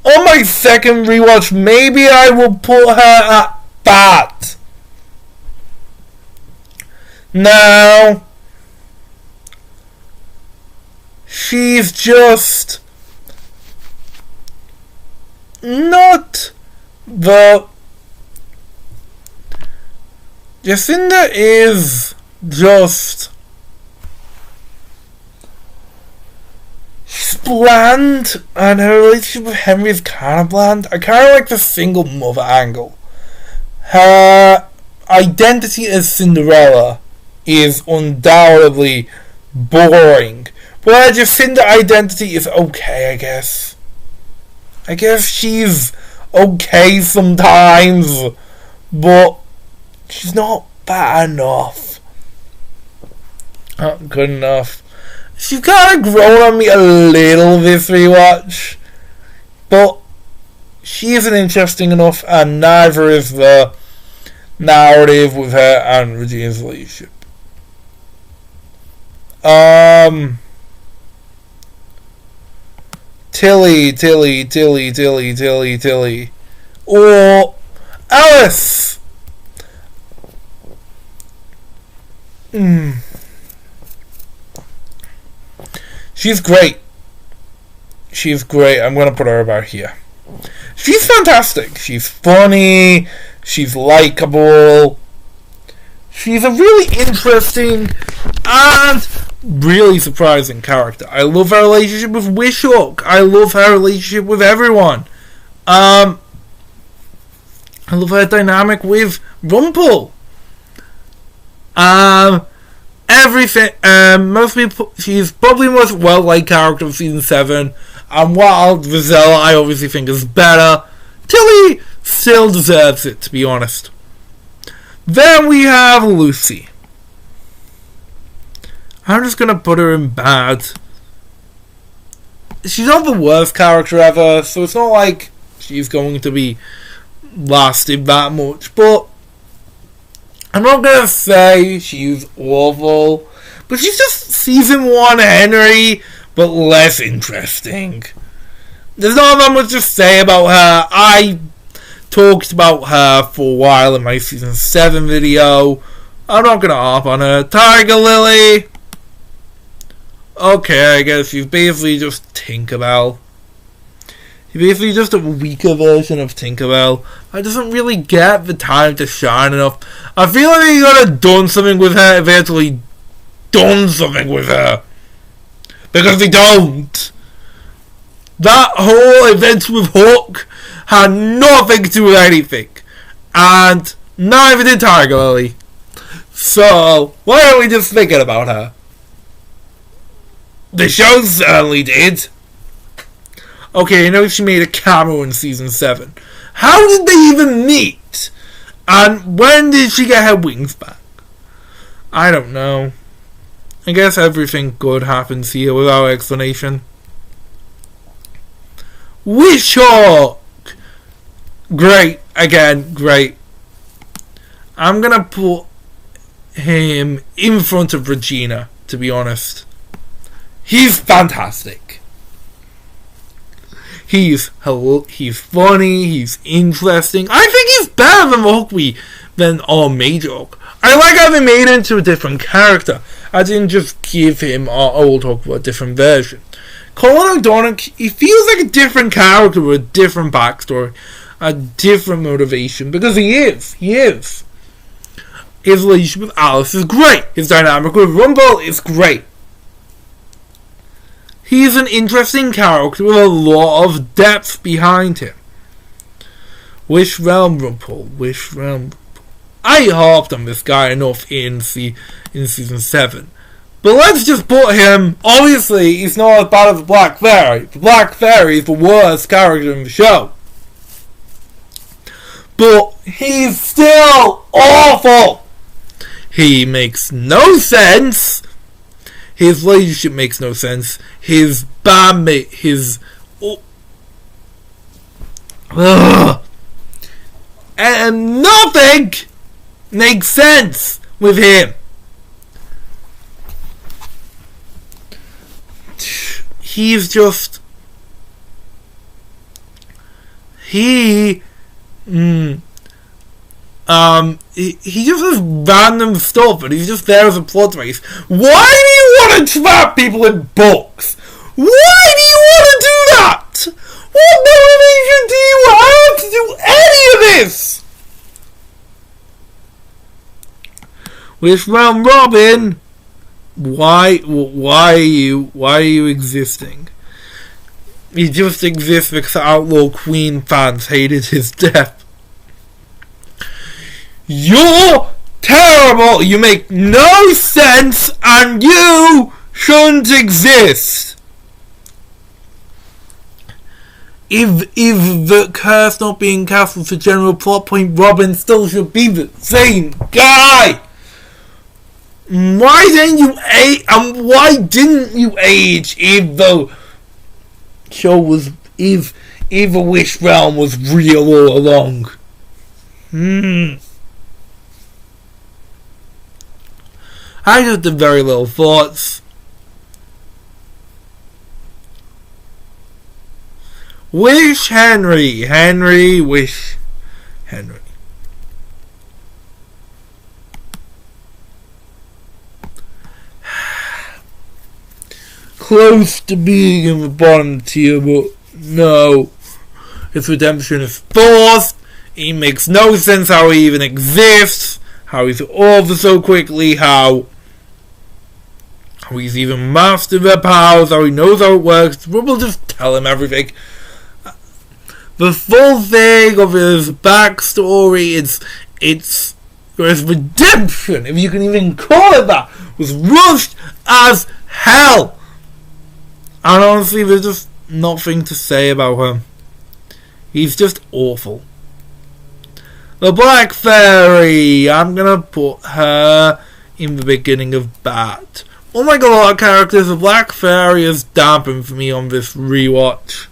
On my second rewatch, maybe I will put her at bad. Now, she's just not the... Jacinda is just... She's bland, and her relationship with Henry is kind of bland. I kind of like the single mother angle. Her identity as Cinderella is undoubtedly boring, but her Jacinda identity is okay, I guess. I guess she's okay sometimes, but she's not bad enough. Not good enough. She's kind of grown on me a little this rewatch, but she isn't interesting enough, and neither is the narrative with her and Regina's relationship. Tilly. Or Alice! She's great. I'm going to put her about here. She's fantastic. She's funny. She's likable. She's a really interesting and really surprising character. I love her relationship with Wishhook. I love her relationship with everyone. I love her dynamic with Rumple. Everything. Most people, she's probably the most well-liked character of season 7. And while Rosella, I obviously think is better, Tilly still deserves it, to be honest. Then we have Lucy. I'm just gonna put her in bad. She's not the worst character ever, so it's not like she's going to be lasted that much, but I'm not gonna say she's awful, but she's just season 1 Henry, but less interesting. There's not that much to say about her. I talked about her for a while in my season 7 video. I'm not gonna harp on her. Tiger Lily. Okay, I guess she's basically just Tinkerbell. She's basically just a weaker version of Tinkerbell. I doesn't really get the time to shine enough. I feel like they could have done something with her if they actually done something with her. Because they don't. That whole event with Hook had nothing to do with anything. And neither did Tiger Lily. So, why aren't we just thinking about her? The show certainly did. Okay, I know she made a cameo in season 7. How did they even meet? And when did she get her wings back? I don't know. I guess everything good happens here without explanation. Wishhawk! Great. Again, great. I'm gonna put him in front of Regina, to be honest. He's fantastic. He's funny, he's interesting. I think he's better than Hookwee than Major Hook. I like how they made him into a different character. I didn't just give him our old Hook a different version. Colin O'Donnell, he feels like a different character with a different backstory, a different motivation, because he is. His relationship with Alice is great. His dynamic with Rumple is great. He's an interesting character with a lot of depth behind him. Wish Realm Rumple. I harped on this guy enough in season 7. But let's just put him, obviously he's not as bad as the Black Fairy. The Black Fairy is the worst character in the show. But he's still awful. He makes no sense. His relationship makes no sense. His bandmate, and nothing makes sense with him. He's just he just does random stuff, and he's just there as a plot device. Why do you want to trap people in books? Why do you want to do that? What motivation do you have to do any of this? With Round Robin, why are you existing? He just exists because Outlaw Queen fans hated his death. You're terrible! You make no sense, and you shouldn't exist! If the curse not being cast for general plot point, Robin still should be the same guy! Why didn't you age? And why didn't you age if the show was... If the Wish Realm was real all along? I just have very little thoughts. Wish Henry. Wish Henry. Close to being in the bottom tier, but no. His redemption is forced. It makes no sense how he even exists. How he's over so quickly. How he's even mastered their powers. How he knows how it works. Rumble just tell him everything. The full thing of his backstory, it's his redemption, if you can even call it that, was rushed as hell. And honestly, there's just nothing to say about him. He's just awful. The Black Fairy, I'm gonna put her in the beginning of bad. Unlike a lot of characters, the Black Fairy is dampened for me on this rewatch.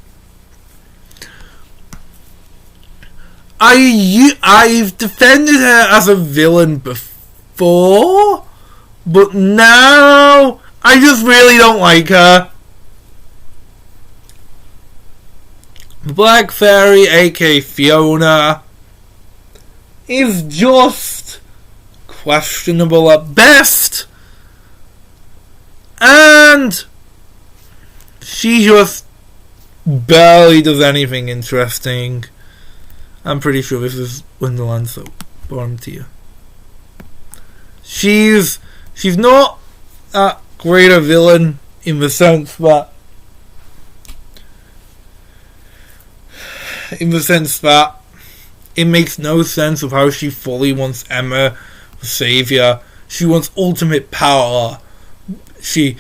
I've defended her as a villain before, but now I just really don't like her. The Black Fairy, aka Fiona, is just questionable at best, and she just barely does anything interesting. I'm pretty sure this is Wonderland, so bottom tier. She's not a greater villain in the sense that it makes no sense of how she fully wants Emma the Savior. She wants ultimate power. Okay,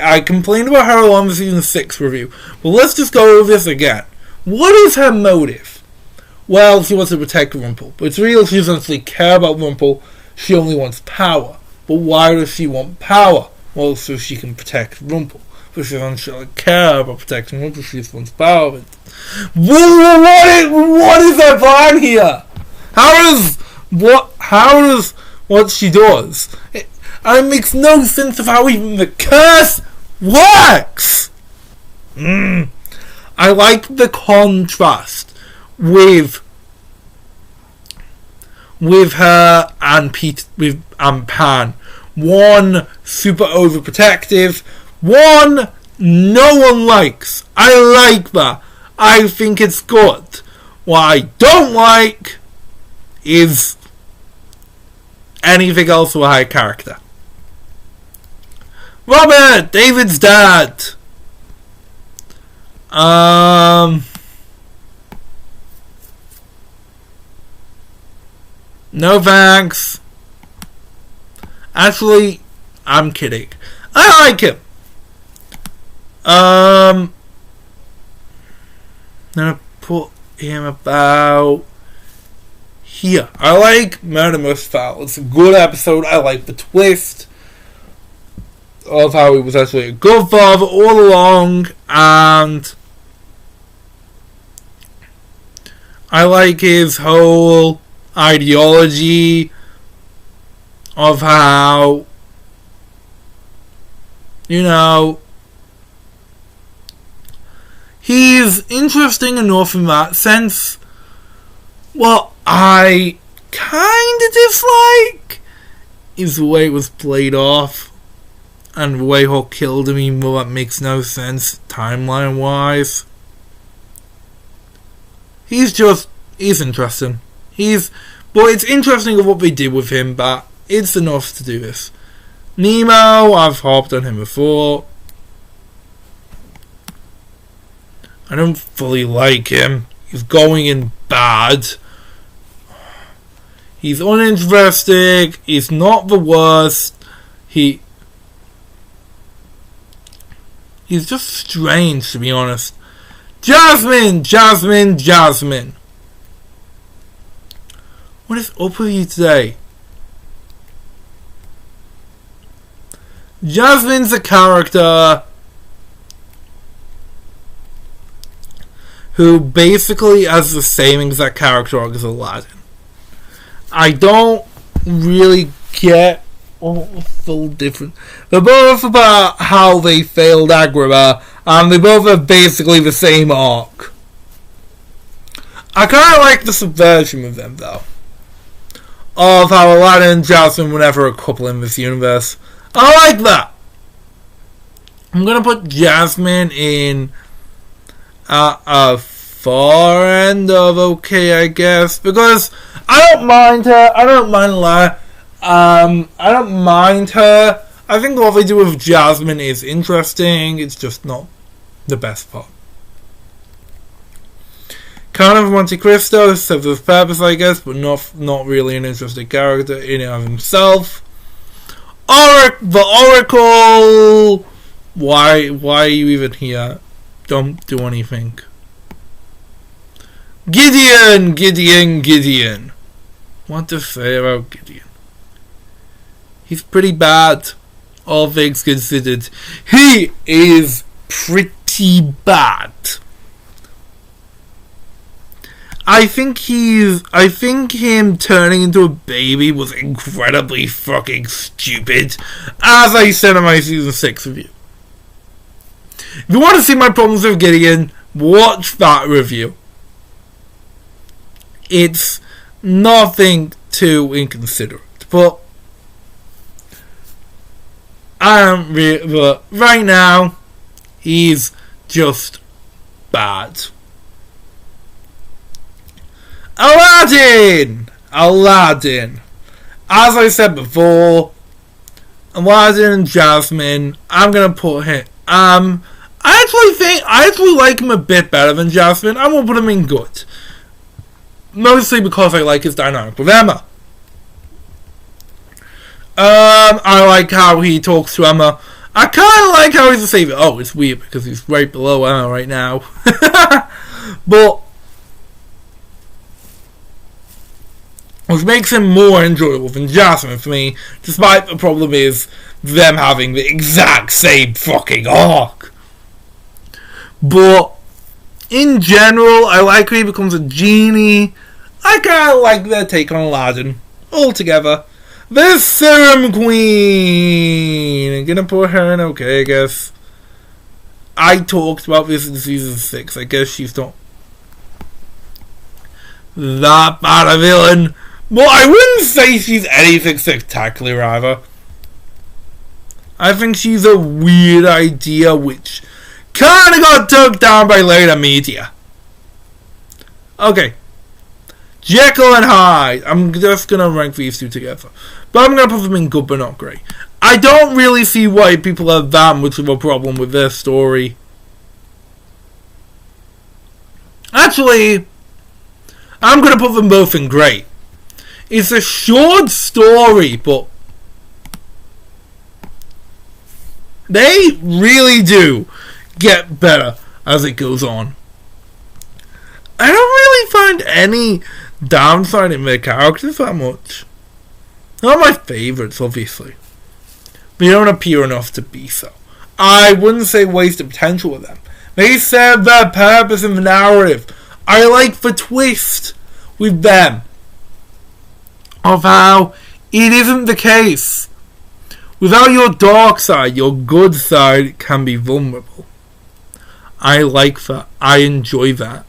I complained about her on the season 6 review, but let's just go over this again. What is her motive? Well, she wants to protect Rumpel, but it's real she doesn't actually care about Rumpel. She only wants power. But why does she want power? Well, so she can protect Rumpel. But she doesn't really care about protecting Rumpel, she just wants power. What is her plan here? How does what she does? It makes no sense of how even the curse works. I like the contrast with her and Pan. One super overprotective, one no one likes. I like that. I think it's good. What I don't like is anything else with a high character. Robert, David's dad. No thanks. Actually, I'm kidding. I like him. I'm gonna put him about here. I like Murder Most Foul. It's a good episode. I like the twist of how he was actually a good father all along, and I like his whole ideology of how, he's interesting enough in that sense. What I kinda dislike is the way it was played off, and the way Hulk killed him, even though that makes no sense timeline wise. He's interesting. But it's interesting of what they did with him, but it's enough to do this. Nemo, I've harped on him before. I don't fully like him. He's going in bad. He's uninteresting. He's not the worst. He's just strange, to be honest. Jasmine! What is up with you today? Jasmine's a character who basically has the same exact character arc as Aladdin. I don't really get the difference. They're both about how they failed Agrabah, and they both have basically the same arc. I kind of like the subversion of them, though. Of how Aladdin and Jasmine were never a couple in this universe. I like that. I'm gonna put Jasmine in a far end of okay, I guess, because I don't mind her. I don't mind her. I think what they do with Jasmine is interesting. It's just not the best part. Count of Monte Cristo serves his purpose, I guess, but not really an interesting character in and of himself. The Oracle. Why are you even here? Don't do anything. Gideon. What to say about Gideon? He's pretty bad, all things considered. He is pretty bad. I think him turning into a baby was incredibly fucking stupid, as I said in my season 6 review. If you want to see my problems with Gideon, watch that review. It's nothing too inconsiderate, but but right now he's just bad. Aladdin. As I said before, Aladdin and Jasmine. I'm gonna put him. I actually like him a bit better than Jasmine. I'm gonna put him in good. Mostly because I like his dynamic with Emma. I like how he talks to Emma. I kind of like how he's a savior. Oh, it's weird because he's right below Emma right now. But which makes him more enjoyable than Jasmine for me, despite the problem is them having the exact same fucking arc. But in general, I like when he becomes a genie. I kind of like their take on Aladdin altogether. The Serum Queen. I'm gonna put her in okay, I guess. I talked about this in season 6. I guess she's not that bad a villain. Well, I wouldn't say she's anything spectacular either. I think she's a weird idea which kinda got took down by later media. Okay. Jekyll and Hyde. I'm just gonna rank these two together. But I'm gonna put them in good but not great. I don't really see why people have that much of a problem with this story. Actually, I'm gonna put them both in great. It's a short story, but they really do get better as it goes on. I don't really find any downside in their characters that much. Not my favourites, obviously. They don't appear enough to be so. I wouldn't say wasted potential with them. They serve their purpose in the narrative. I like the twist with them of how it isn't the case. Without your dark side, your good side can be vulnerable. I like that. I enjoy that.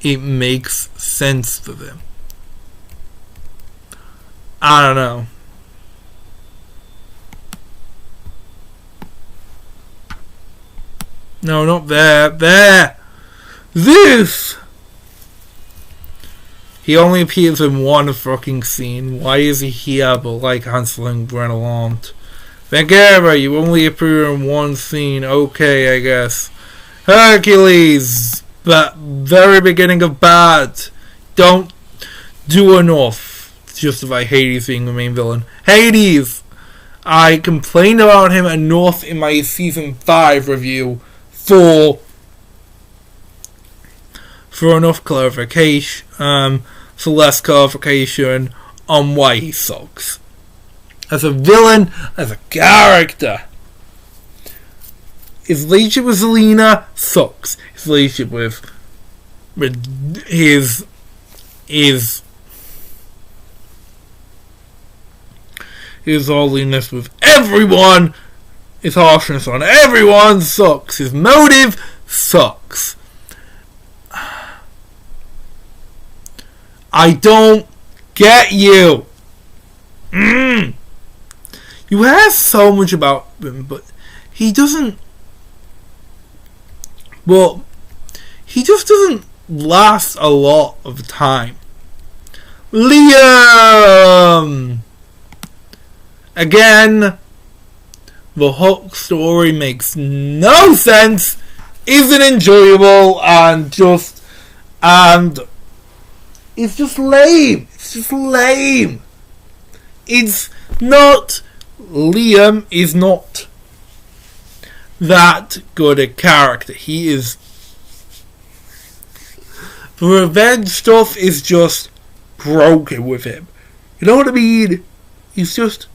It makes sense for them. I don't know. No, not there. There! This! He only appears in one fucking scene. Why is he here but like Hansel and Gretel aren't? Bagheera, you only appear in one scene. Okay, I guess. Hercules! But very beginning of bad. Don't do enough to justify Hades being the main villain. Hades! I complained about him enough in my season 5 review for enough clarification. For less clarification on why he sucks. As a villain, as a character. His relationship with Zelena sucks. His relationship with his holiness with everyone, his harshness on everyone sucks. His motive sucks. I don't get you. You have so much about him, but he doesn't. Well, he just doesn't last a lot of the time. Liam! Again, the Hulk story makes no sense, isn't enjoyable, and just And it's just lame. It's just lame. It's not... Liam is not that good a character. He is... The revenge stuff is just broken with him. You know what I mean? He's just...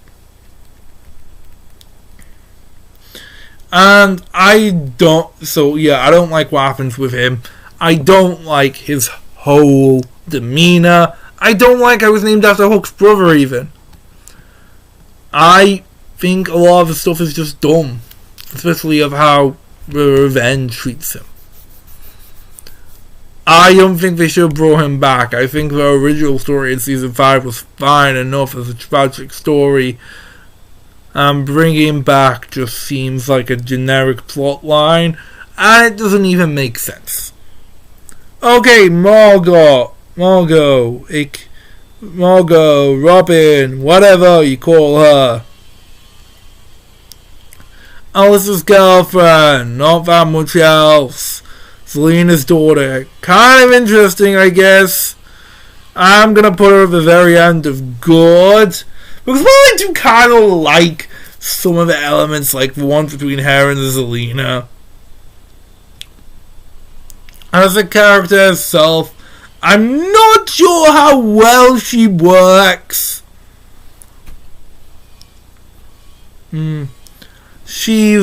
And I don't... So, yeah, I don't like what happens with him. I don't like his whole demeanor. I don't like how he's named after Hook's brother, even. I think a lot of the stuff is just dumb. Especially of how the revenge treats him. I don't think they should have brought him back. I think the original story in Season 5 was fine enough as a tragic story. Bringing him back just seems like a generic plot line. And it doesn't even make sense. Okay, Margot, Robin, whatever you call her. Alice's girlfriend, not that much else. Selena's daughter, kind of interesting, I guess. I'm gonna put her at the very end of good. Because while I do kind of like some of the elements, like the ones between her and Zelena, as a character herself, I'm not sure how well she works. She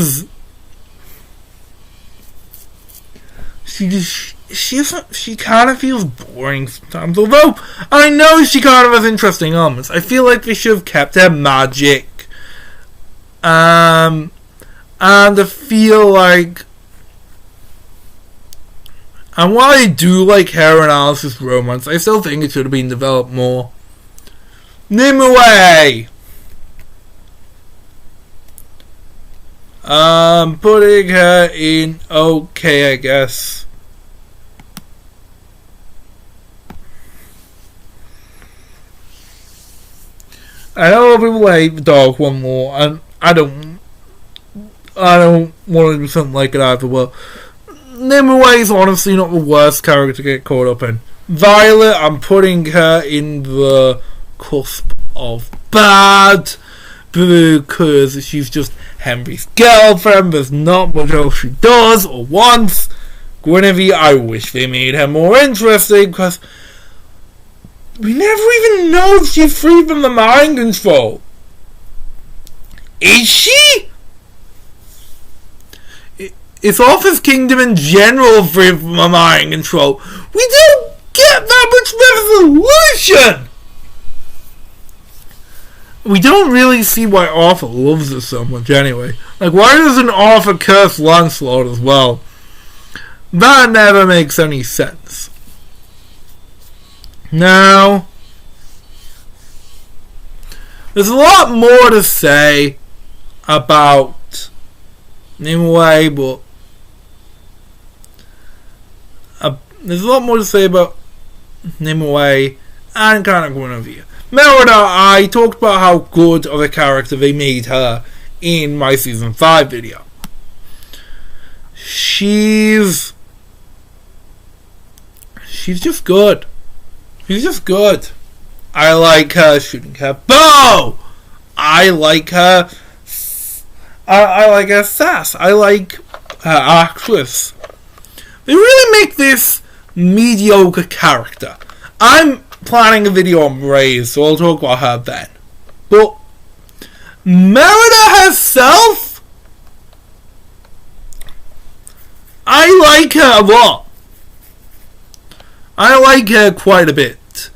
kind of feels boring sometimes. Although I know she kind of has interesting elements. I feel like they should have kept her magic. And I feel like, and while I do like her and Alice's romance, I still think it should have been developed more. Nimue! Putting her in okay, I guess. I know people hate the dog one more, and I don't 100% like it either. Well, Nimue is honestly not the worst character to get caught up in. Violet, I'm putting her in the cusp of bad, because she's just Henry's girlfriend. There's not much else she does or wants. Guinevere, I wish they made her more interesting, because we never even know if she's free from the mind control. Is she? Is Arthur's kingdom in general free from the mind control? We don't get that much resolution! We don't really see why Arthur loves her so much anyway. Like, why doesn't Arthur curse Lancelot as well? That never makes any sense. Now, there's a lot more to say about Nimue, but there's a lot more to say about Nimue and kind of Guinevere. Merida, I talked about how good of a character they made her in my Season 5 video. She's just good. She's just good. I like her shooting her bow. I like her. I like her sass. I like her actress. They really make this mediocre character. I'm planning a video on Braze, so I'll talk about her then. But Merida herself, I like her a lot. I like her quite a bit.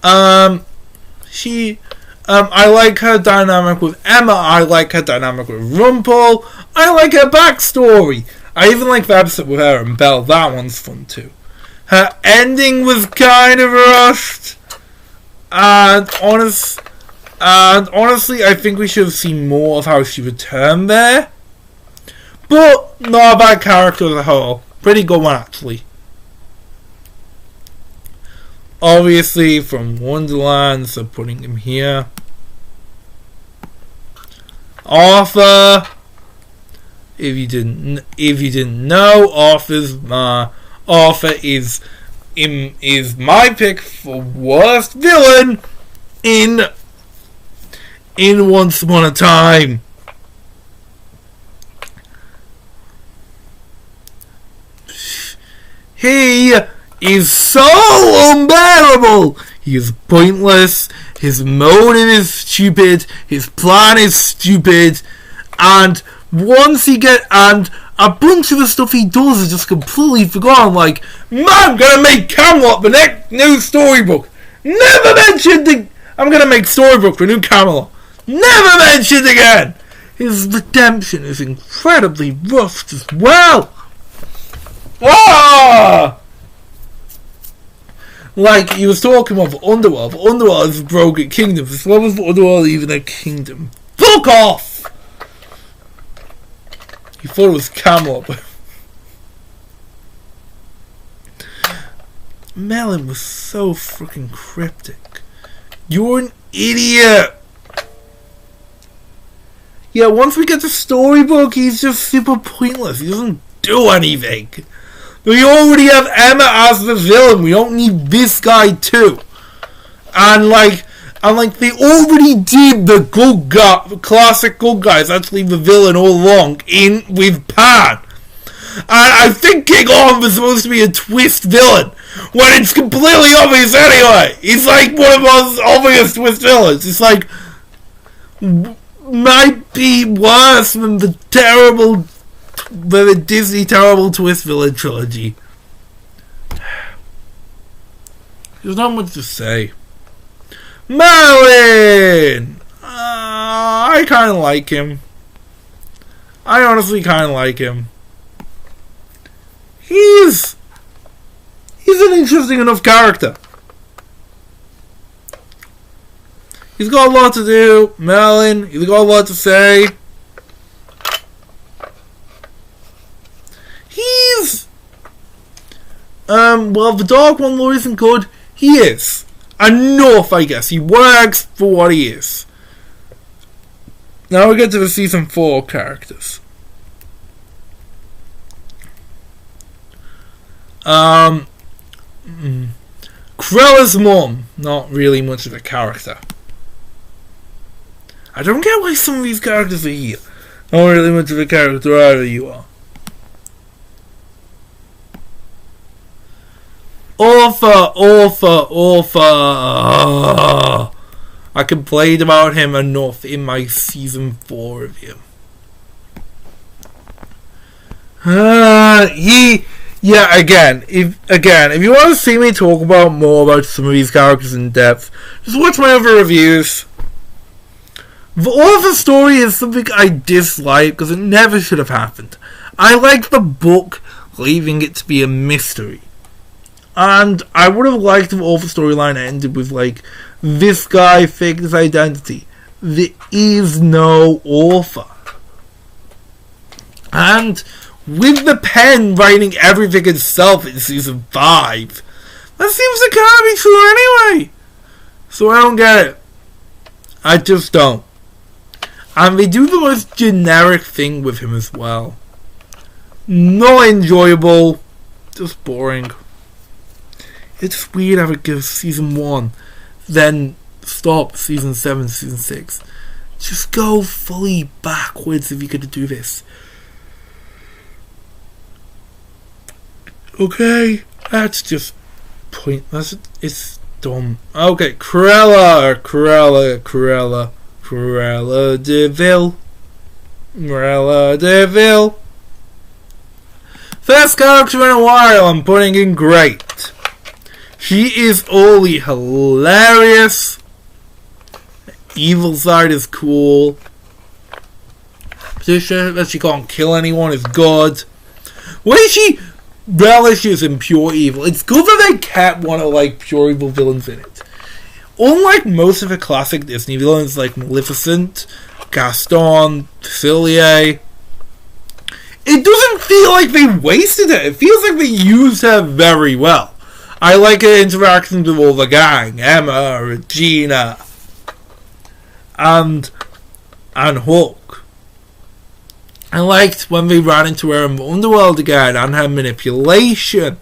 I like her dynamic with Emma. I like her dynamic with Rumpel. I like her backstory. I even like the episode with her and Belle. That one's fun too. Her ending was kind of rushed. And honestly, I think we should have seen more of how she returned there. But not a bad character as a whole. Pretty good one, actually. Obviously, from Wonderland, so putting him here. Arthur. If you didn't know, Arthur is my pick for worst villain in Once Upon a Time. He is so unbearable. He is pointless. His motive is stupid. His plan is stupid. And a bunch of the stuff he does is just completely forgotten. Like, I'm gonna make Camelot the next new storybook. Never mentioned I'm gonna make storybook for new Camelot. Never mentioned again. His redemption is incredibly rushed as well. Ah! Like, he was talking about Underworld. Underworld is a broken kingdom. As long as Underworld even a kingdom. Fuck off! He thought it was Camelot, but Melon was so freaking cryptic. You're an idiot! Yeah, once we get to storybook, he's just super pointless. He doesn't do anything. We already have Emma as the villain. We don't need this guy too. And they already did the good guy, classic good guys, actually the villain all along with Pan. And I think King Arthur is supposed to be a twist villain when it's completely obvious anyway. He's like one of the most obvious twist villains. It's like might be worse than the Disney terrible twist villain trilogy. There's not much to say. Merlin! I kind of like him. I honestly kind of like him. He's an interesting enough character. He's got a lot to do. Merlin, he's got a lot to say. Well, the Dark One Lord isn't good. He is. Enough, I guess. He works for what he is. Now we get to the season 4 characters. Cruella's mom, not really much of a character. I don't get why some of these characters are here. Not really much of a character either, you are. Arthur. I complained about him enough in my season 4 review. Again, if you want to see me talk about more about some of these characters in depth, just watch my other reviews. The Arthur story is something I dislike because it never should have happened. I like the book leaving it to be a mystery. And I would have liked if all the storyline ended with, like, this guy faked his identity. There is no Arthur. And with the pen writing everything itself in season 5, that seems to kind of be true anyway. So I don't get it. I just don't. And they do the most generic thing with him as well. Not enjoyable. Just boring. It's weird how it goes season 1, then stop season 7, season 6. Just go fully backwards if you're going to do this. Okay, that's just pointless. It's dumb. Okay, Cruella DeVille. First character in a while, I'm putting in great. She is only hilarious. Evil side is cool. Patricia, that she can't kill anyone is good. When she relishes in pure evil, it's good that they kept one of like pure evil villains in it. Unlike most of the classic Disney villains like Maleficent, Gaston, Facilier, it doesn't feel like they wasted it. It feels like they used her very well. I like her interactions with all the gang, Emma, Regina, and Hook. I liked when they ran into her in the Underworld again and her manipulation.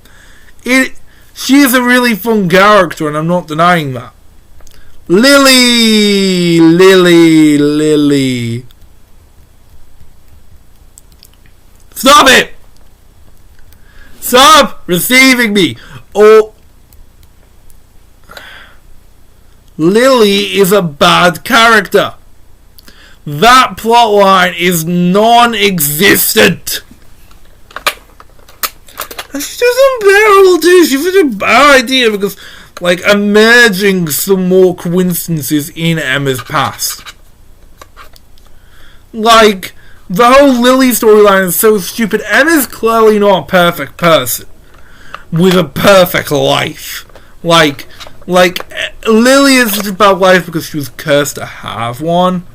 She is a really fun character, and I'm not denying that. Lily. Stop it! Stop receiving me! Oh, Lily is a bad character. That plotline is non-existent. And she doesn't barrel too. She's such a bad idea because, like, I'm merging some more coincidences in Emma's past. Like, the whole Lily storyline is so stupid. Emma's clearly not a perfect person with a perfect life. Like Lily is such a bad life because she was cursed to have one.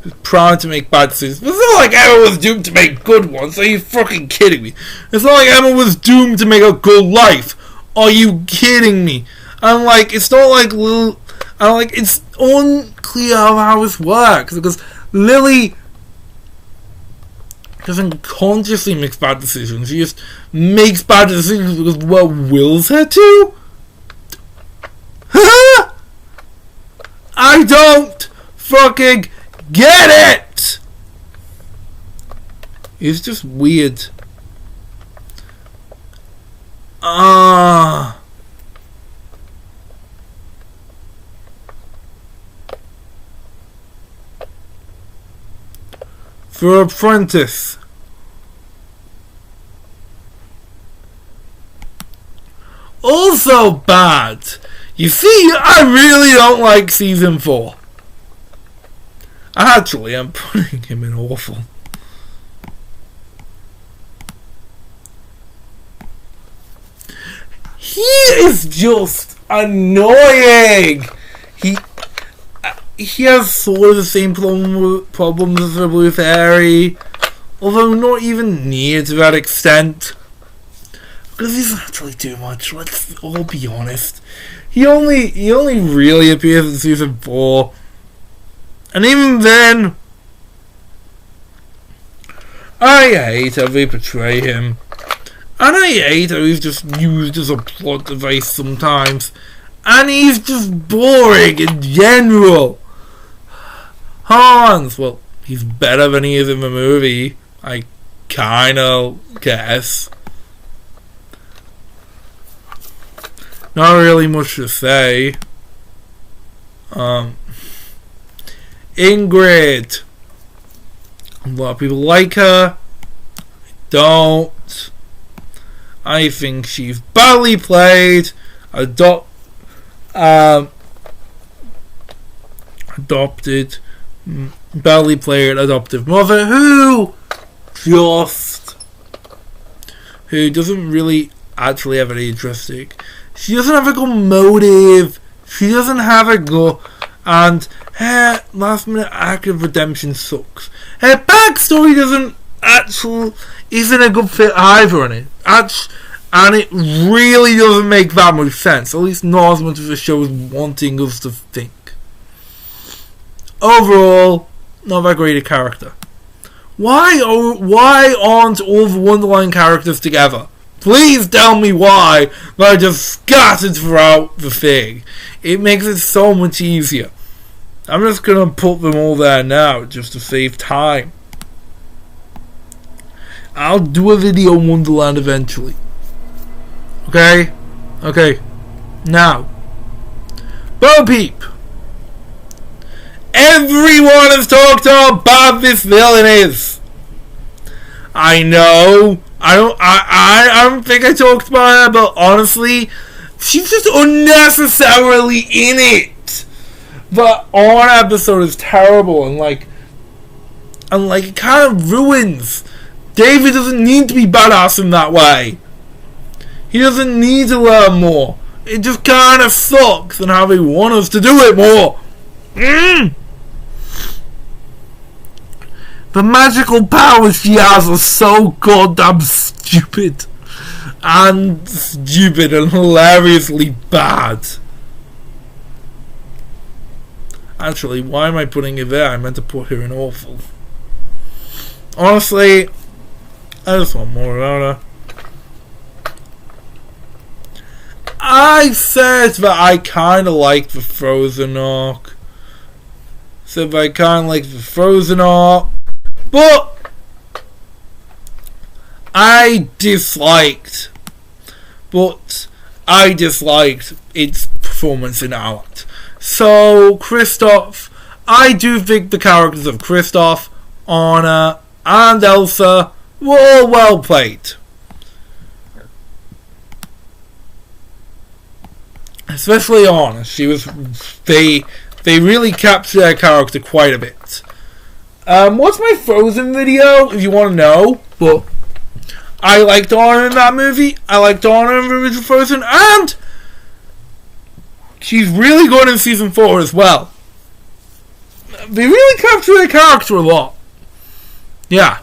She was primed to make bad decisions. It's not like Emma was doomed to make good ones. Are you fucking kidding me? It's not like Emma was doomed to make a good life. Are you kidding me? I'm like, it's not like it's unclear how this works because Lily doesn't consciously make bad decisions. She just makes bad decisions because what wills her to? I don't fucking get it! It's just weird. For Apprentice. Also bad. You see, I really don't like season 4. Actually, I'm putting him in awful. He is just annoying. He has sort of the same problems as the Blue Fairy, although not even near to that extent. Because he's actually too much. Let's all be honest. He only really appears in season 4, and even then, I hate how they portray him, and I hate how he's just used as a plot device sometimes, and he's just boring in general. Hans, well, he's better than he is in the movie, I kinda guess. Not really much to say. Ingrid. A lot of people like her. I don't. I think she's badly played. Adopted. Badly played adoptive mother who doesn't really actually have any interesting. She doesn't have a good motive. She doesn't have a good... And her last minute act of redemption sucks. Her backstory isn't a good fit either in it. And it really doesn't make that much sense. At least not as much as the show is wanting us to think. Overall, not that great a character. Why aren't all the Wonderland characters together? Please tell me why they're just scattered throughout the thing. It makes it so much easier. I'm just gonna put them all there now just to save time. I'll do a video on Wonderland eventually. Okay? Okay. Now, Bo Peep. Everyone has talked how bad this villain is. I know. I don't think I talked about her, but honestly, she's just unnecessarily in it. The on episode is terrible, and it kind of ruins. David doesn't need to be badass in that way. He doesn't need to learn more. It just kind of sucks and how they want us to do it more. The magical powers she has are so goddamn stupid. And hilariously bad. Actually, why am I putting her there? I meant to put her in awful. Honestly, I just want more about her. I said that I kind of like the Frozen arc. But I disliked its performance in Art. So, Kristoff, I do think the characters of Kristoff, Anna, and Elsa were all well played. Especially Anna. They really captured their character quite a bit. What's my Frozen video, if you want to know? But I liked Anna in that movie. I liked Anna in the original Frozen. And she's really good in season 4 as well. They really capture their character a lot. Yeah.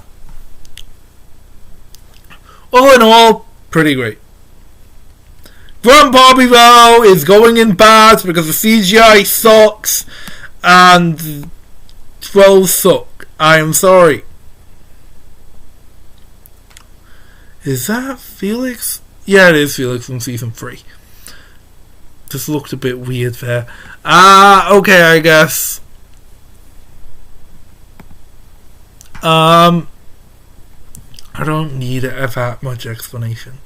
All in all, pretty great. Grandpappy though is going in bad because the CGI sucks and trolls suck. I am sorry. Is that Felix? Yeah, it is Felix from season 3. Just looked a bit weird there. Okay, I guess. I don't need that much explanation.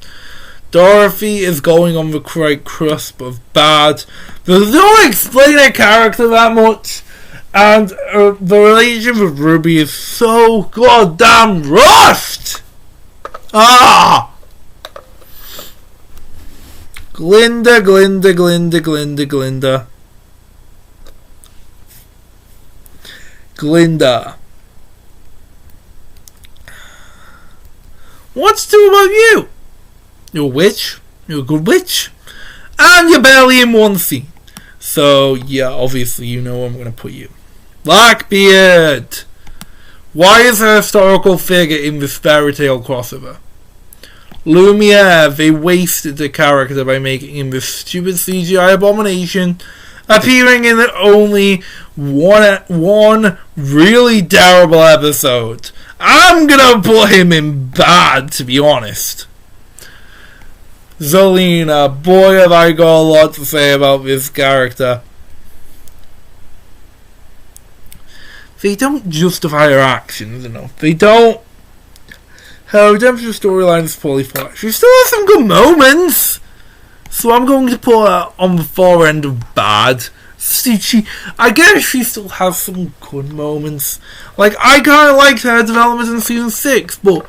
Dorothy is going on the right cusp of bad. There's no explaining a character that much. And the relationship with Ruby is so goddamn rushed! Glinda. What's to about you? You're a witch. You're a good witch. And you're barely in one scene. So, yeah, obviously you know where I'm going to put you. Blackbeard! Why is a historical figure in this fairy tale crossover? Lumiere, they wasted the character by making him this stupid CGI abomination, appearing in only one really terrible episode. I'm gonna put him in bad, to be honest. Zelena, boy have I got a lot to say about this character. They don't justify her actions enough. They don't. Her redemption storyline is poorly fleshed. She still has some good moments. So I'm going to put her on the far end of bad. I guess she still has some good moments. Like, I kind of liked her development in season 6, but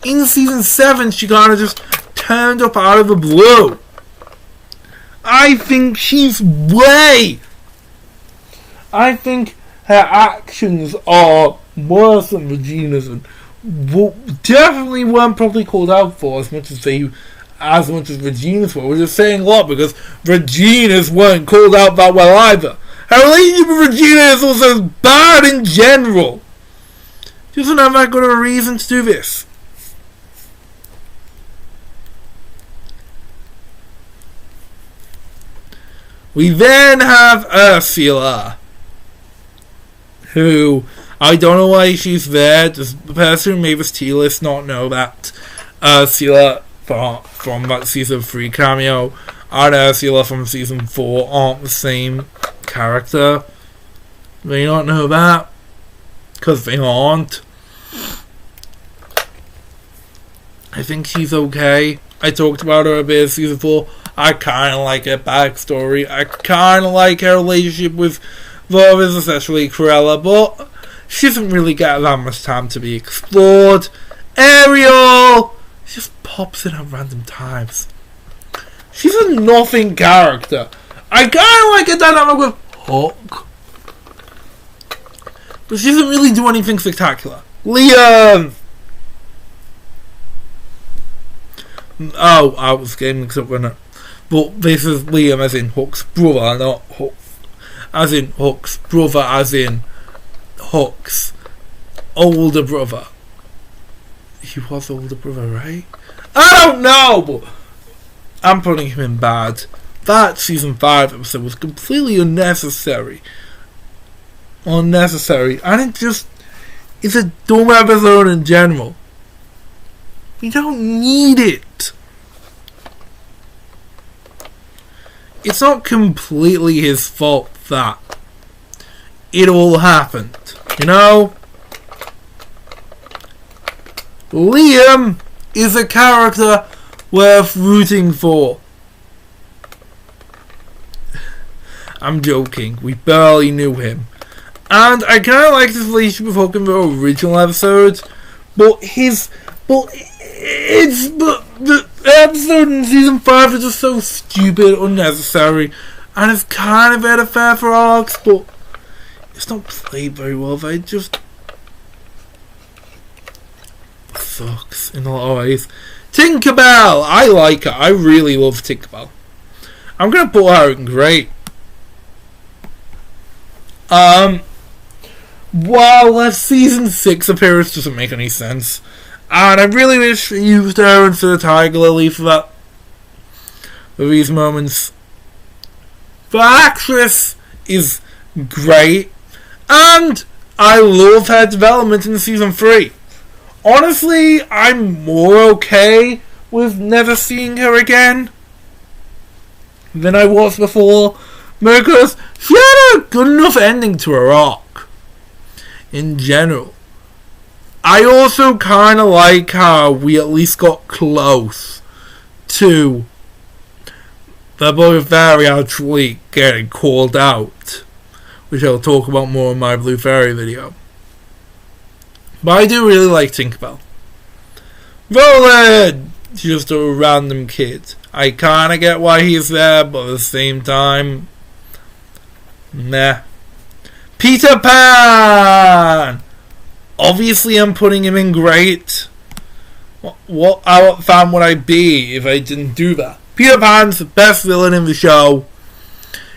in season 7 she kind of just turned up out of the blue. I think her actions are worse than Regina's, and definitely weren't probably called out for as much as Regina's were. We're just saying a lot because Regina's weren't called out that well either. Her relationship with Regina is also bad in general. She doesn't have that good of a reason to do this. We then have Ursula, who, I don't know why she's there. Does the person who made this tier list not know that Ursula from that season 3 cameo and Ursula from season 4 aren't the same character? They not know that? Because they aren't. I think she's okay. I talked about her a bit in season 4. I kind of like her backstory. I kind of like her relationship with Lovis, especially Cruella, but she doesn't really get that much time to be explored. Ariel! She just pops in at random times. She's a nothing character. I kind of like a dynamic with Hook, but she doesn't really do anything spectacular. Liam! Oh, I was getting mixed up with it. But this is Liam as in Hook's brother, not Hook. As in Hook's brother, as in Hook's older brother. He was older brother, right? I don't know, but I'm putting him in bad. That season 5 episode was completely unnecessary. And It's a dumb episode in general. We don't need it. It's not completely his fault that it all happened, you know? Liam is a character worth rooting for. I'm joking, we barely knew him. And I kinda like this relationship with Hook in the original episodes, but the episode in season 5 is just so stupid, unnecessary, and it's kind of out of fair for arcs, but it's not played very well. It just sucks in a lot of ways. Tinkerbell! I like her. I really love Tinkerbell. I'm gonna put her in great. Well, that season 6 appearance doesn't make any sense. And I really wish they used her instead of Tiger Lily for these moments. The actress is great. And I love her development in season 3. Honestly, I'm more okay with never seeing her again than I was before, because she had a good enough ending to her arc in general. I also kind of like how we at least got close to the Blue Fairy actually getting called out, which I'll talk about more in my Blue Fairy video. But I do really like Tinkerbell. Roland! Just a random kid. I kind of get why he's there, but at the same time, nah. Peter Pan! Obviously I'm putting him in great. What fan would I be if I didn't do that? Peter Pan's the best villain in the show.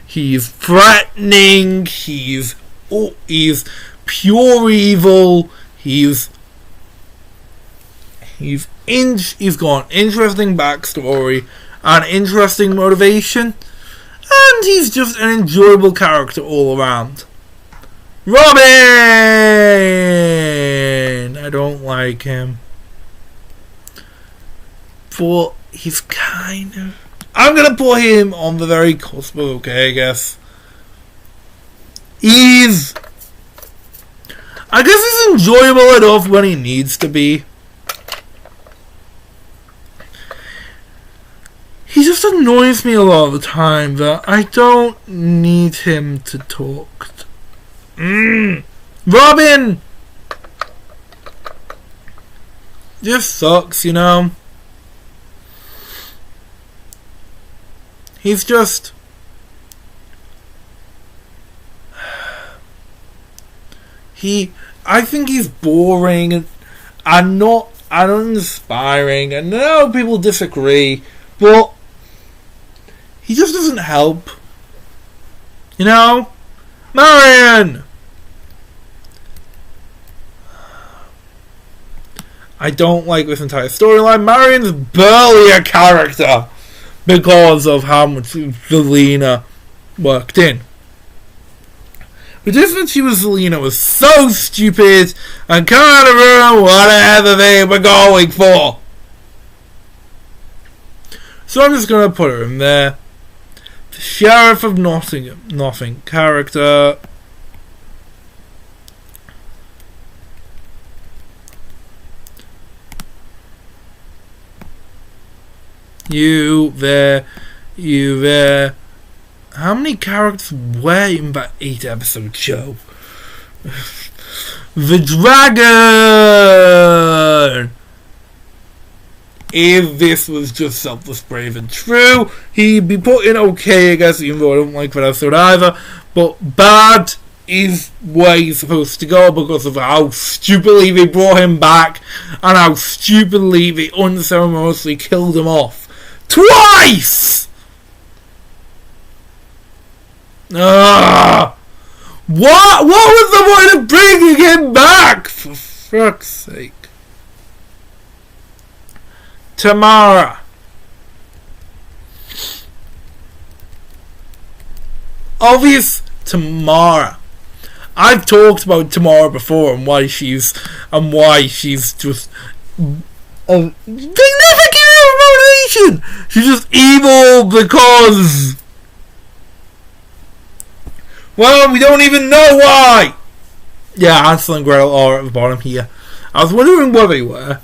He's threatening, he's pure evil, he's got an interesting backstory and interesting motivation, and he's just an enjoyable character all around. Robin! I don't like him. But he's kind of... I'm gonna put him on the very cusp of okay, I guess. I guess he's enjoyable enough when he needs to be. He just annoys me a lot of the time that I don't need him to talk. Robin! Just sucks, you know? He's just... I think he's boring and not uninspiring. And I know people disagree, but he just doesn't help. You know? Marion! I don't like this entire storyline. Marion's barely a character because of how much Zelena worked in. But just when she was Zelena was so stupid and kind of ruined whatever they were going for. So I'm just going to put her in there. The Sheriff of Nothing character. You there. How many characters were in that 8-episode show? The Dragon! If this was just Selfless, Brave and True, he'd be put in okay, I guess, even though I don't like that episode either. But bad is where he's supposed to go because of how stupidly they brought him back and how stupidly they unceremoniously killed him off. Twice! What was the point of bringing him back? For fuck's sake. Tamara. Obvious Tamara. I've talked about Tamara before and why she's just a significant motivation. She's just evil because, well, we don't even know why. Yeah, Hansel and Gretel are at the bottom here. I was wondering where they were.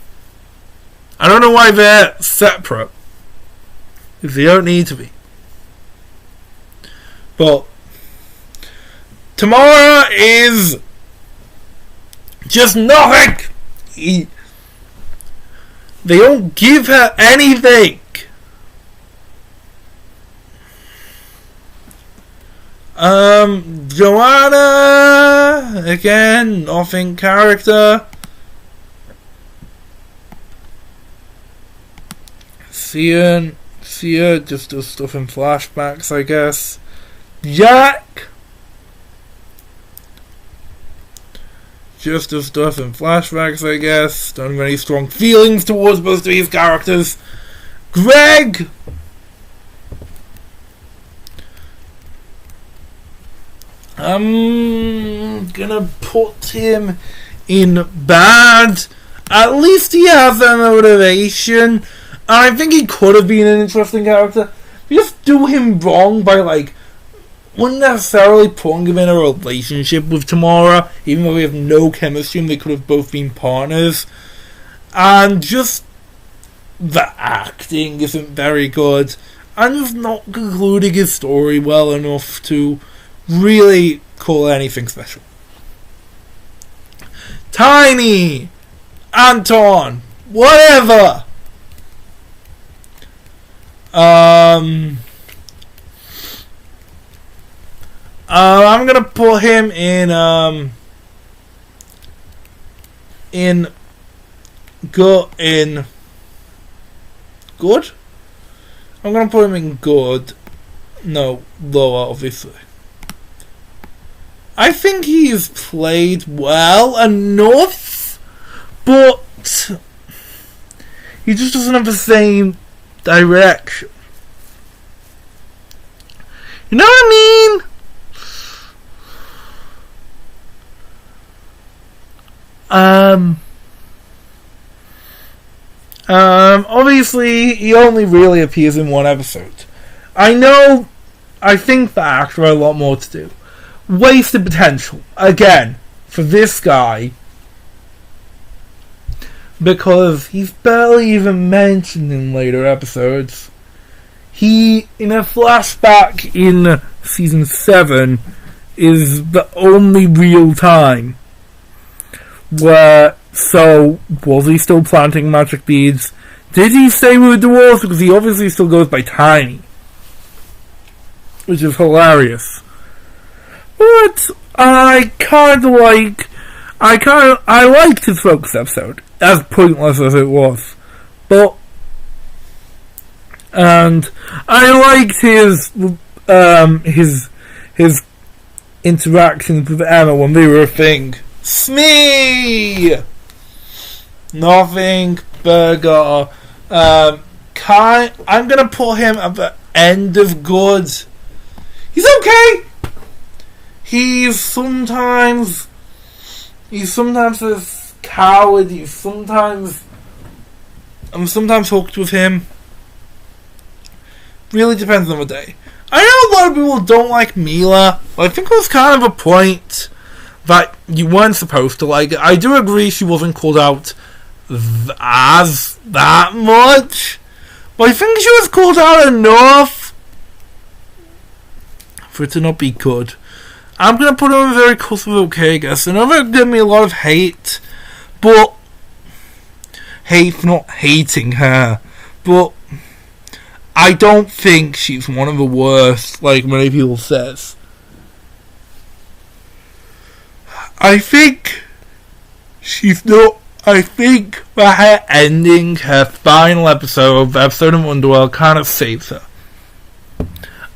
I don't know why they're separate, because they don't need to be. But Tamara is just nothing. They don't give her anything. Joanna, again, nothing character. Sia just does stuff in flashbacks, I guess. Jack just does stuff in flashbacks, I guess. Don't have any strong feelings towards both of these characters. Greg, I'm gonna put him in bad. At least he has a motivation. And I think he could have been an interesting character. You just do him wrong by, like, unnecessarily putting him in a relationship with Tamara, even though they have no chemistry and they could have both been partners. And just the acting isn't very good. And just not concluding his story well enough to really call it anything special. Tiny! Anton! Whatever! I'm gonna put him in good. I'm gonna put him in good. No, lower, obviously. I think he's played well enough, but he just doesn't have the same direction. You know what I mean? Obviously, he only really appears in one episode. I think the actor had a lot more to do. Wasted potential, again, for this guy, because he's barely even mentioned in later episodes. He, in a flashback in season 7, is the only real time where, so, was he still planting magic beads? Did he stay with the dwarves? Because he obviously still goes by Tiny, which is hilarious. But I liked his focus episode, as pointless as it was. And I liked his interactions with Emma when they were a thing. Smee! Nothing burger. I'm gonna put him at the end of good. He's okay. He's sometimes a coward. I'm sometimes hooked with him. Really depends on the day. I know a lot of people don't like Mila, but I think it was kind of a point that you weren't supposed to like it. I do agree she wasn't called out as that much, but I think she was called out enough for it to not be good. I'm going to put her on a very cusp of okay, I guess. I know they're giving me a lot of hate, but hate for not hating her, but I don't think she's one of the worst, like many people says. I think she's not. I think that her ending, her final episode of Underworld, kind of saves her.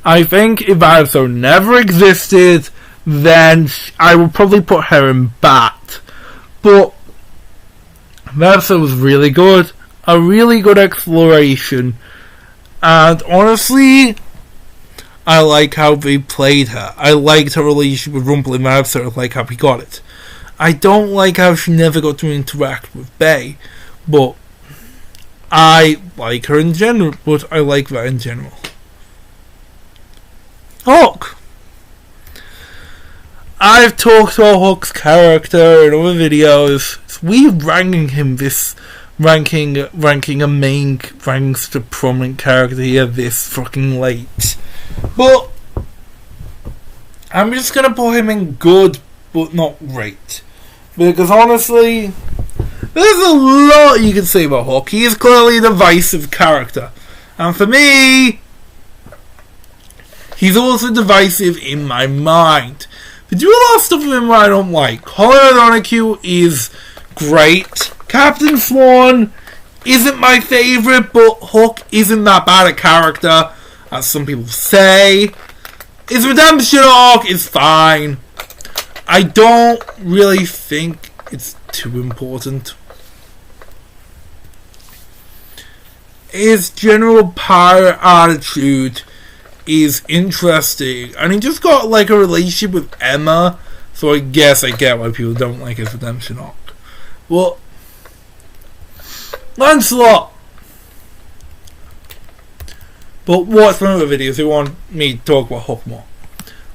I think if that episode never existed, then I would probably put her in Bat. But that episode was really good. A really good exploration. And honestly, I like how they played her. I liked her relationship with Rumple in my episode. I like how he got it. I don't like how she never got to interact with Bay, but I like her in general. But I like that in general. Hawk. I've talked about Hawk's character in other videos. It's weird ranking him ranking a main, ranking such a prominent character here this fucking late. But I'm just gonna put him in good, but not great. Because honestly, there's a lot you can say about Hawk. He is clearly a divisive character. And for me, he's also divisive in my mind. They do a lot of stuff with him I don't like. Colin O'Donoghue is great. Captain Swan isn't my favourite, but Hook isn't that bad a character, as some people say. His redemption arc is fine. I don't really think it's too important. His general pirate attitude is interesting, and he just got like a relationship with Emma, so I guess I get why people don't like his redemption arc. Well, Lancelot. But watch my other videos if you want me to talk about Hook more.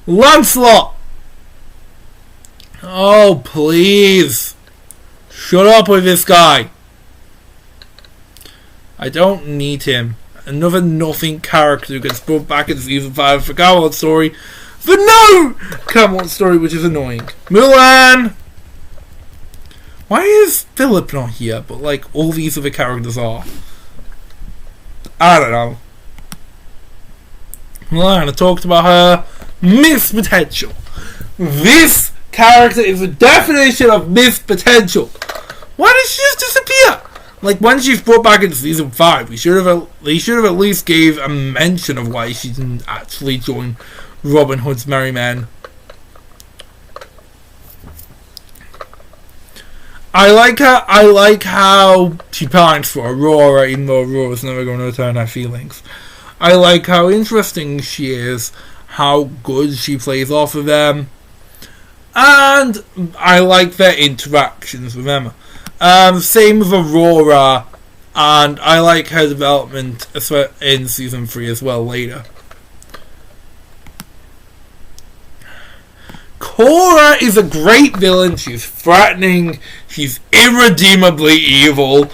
Lancelot. Oh please, shut up with this guy. I don't need him. Another nothing character who gets brought back in season 5 for Camelot story. For no Camelot story, which is annoying. Mulan! Why is Philip not here, but like all these other characters are? I don't know. Mulan, I talked about her. Missed potential. This character is the definition of missed potential. Why did she just disappear? Like, when she's brought back in season 5, they should have at least gave a mention of why she didn't actually join Robin Hood's Merry Men. I like how she pines for Aurora, even though Aurora's never going to return her feelings. I like how interesting she is, how good she plays off of them, and I like their interactions with Emma. Same with Aurora, and I like her development in season 3 as well later. Cora is a great villain. She's threatening. She's irredeemably evil.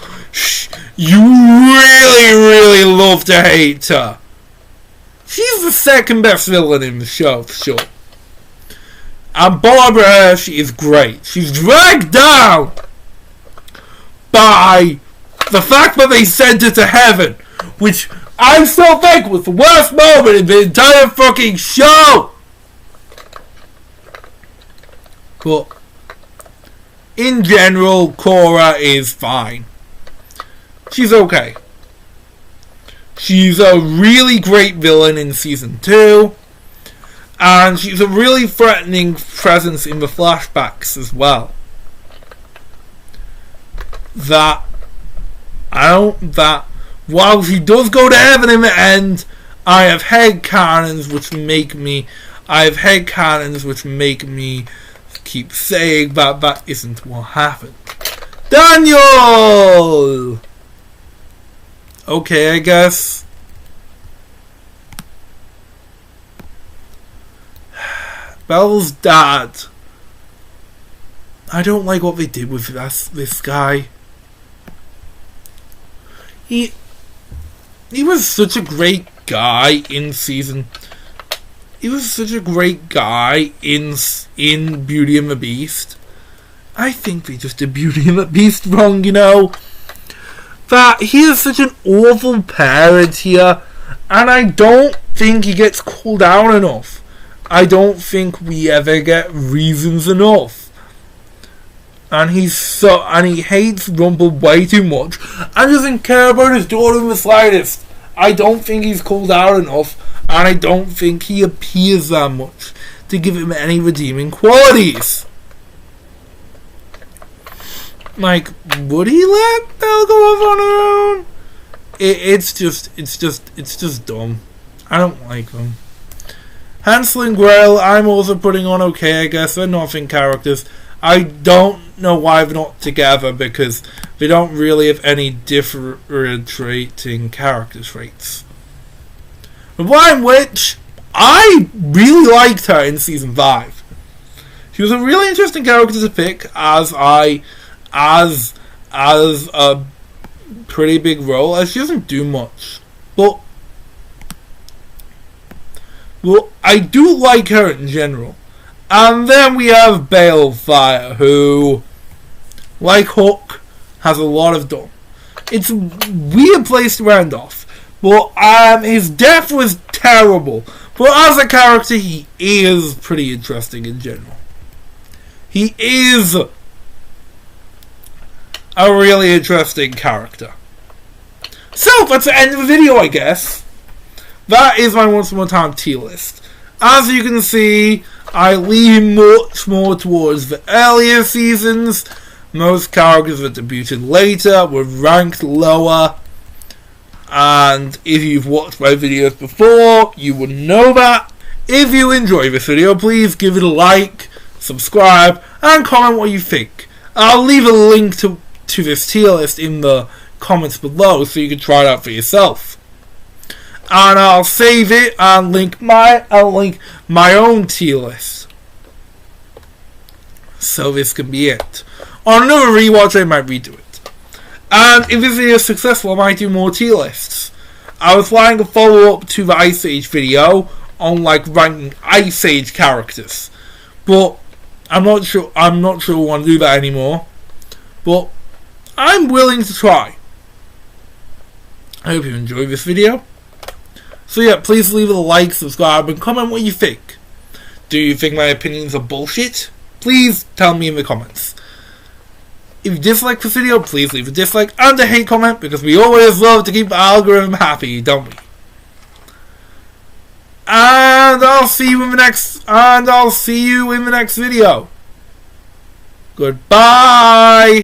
You really, really love to hate her. She's the second best villain in the show, for sure. And Barbara Hershey is great. She's dragged down by the fact that they sent her to heaven, which I still think was the worst moment in the entire fucking show. But in general, Cora is fine. She's okay. She's a really great villain in season 2, and she's a really threatening presence in the flashbacks as well. While she does go to heaven in the end, I have headcanons which make me keep saying that isn't what happened. Daniel! Okay, I guess. Belle's dad. I don't like what they did with this guy. He was such a great guy in season. He was such a great guy in Beauty and the Beast. I think they just did Beauty and the Beast wrong, you know. That he is such an awful parent here, and I don't think he gets called out enough. I don't think we ever get reasons enough. And he hates Rumple way too much and doesn't care about his daughter in the slightest. I don't think he's called out enough, and I don't think he appears that much to give him any redeeming qualities. Like, would he let Belle go off on her own? It's just dumb. I don't like them. Hansel and Gretel, I'm also putting on okay, I guess. They're nothing characters. I don't know why they're not together, because they don't really have any differentiating character traits. The Blind Witch, I really liked her in season 5. She was a really interesting character to pick as a pretty big role, as she doesn't do much. But well, I do like her in general. And then we have Balefire, who, like Hook, has a lot of done. It's a weird place to end off. But his death was terrible. But as a character, he is pretty interesting in general. He is a really interesting character. So, that's the end of the video, I guess. That is my Once Upon a Time tier list. As you can see, I lean much more towards the earlier seasons. Most characters that debuted later were ranked lower. And if you've watched my videos before, you would know that. If you enjoy this video, please give it a like, subscribe, and comment what you think. I'll leave a link to this tier list in the comments below so you can try it out for yourself. And I'll save it and link my own tier list. So this can be it. On another rewatch, I might redo it. And if this video is successful, I might do more tier lists. I was planning a follow-up to the Ice Age video on ranking Ice Age characters, but I'm not sure I want to do that anymore. But I'm willing to try. I hope you enjoyed this video. So yeah, please leave a like, subscribe, and comment what you think. Do you think my opinions are bullshit? Please tell me in the comments. If you dislike this video, please leave a dislike and a hate comment, because we always love to keep the algorithm happy, don't we? And I'll see you in the next video. Goodbye.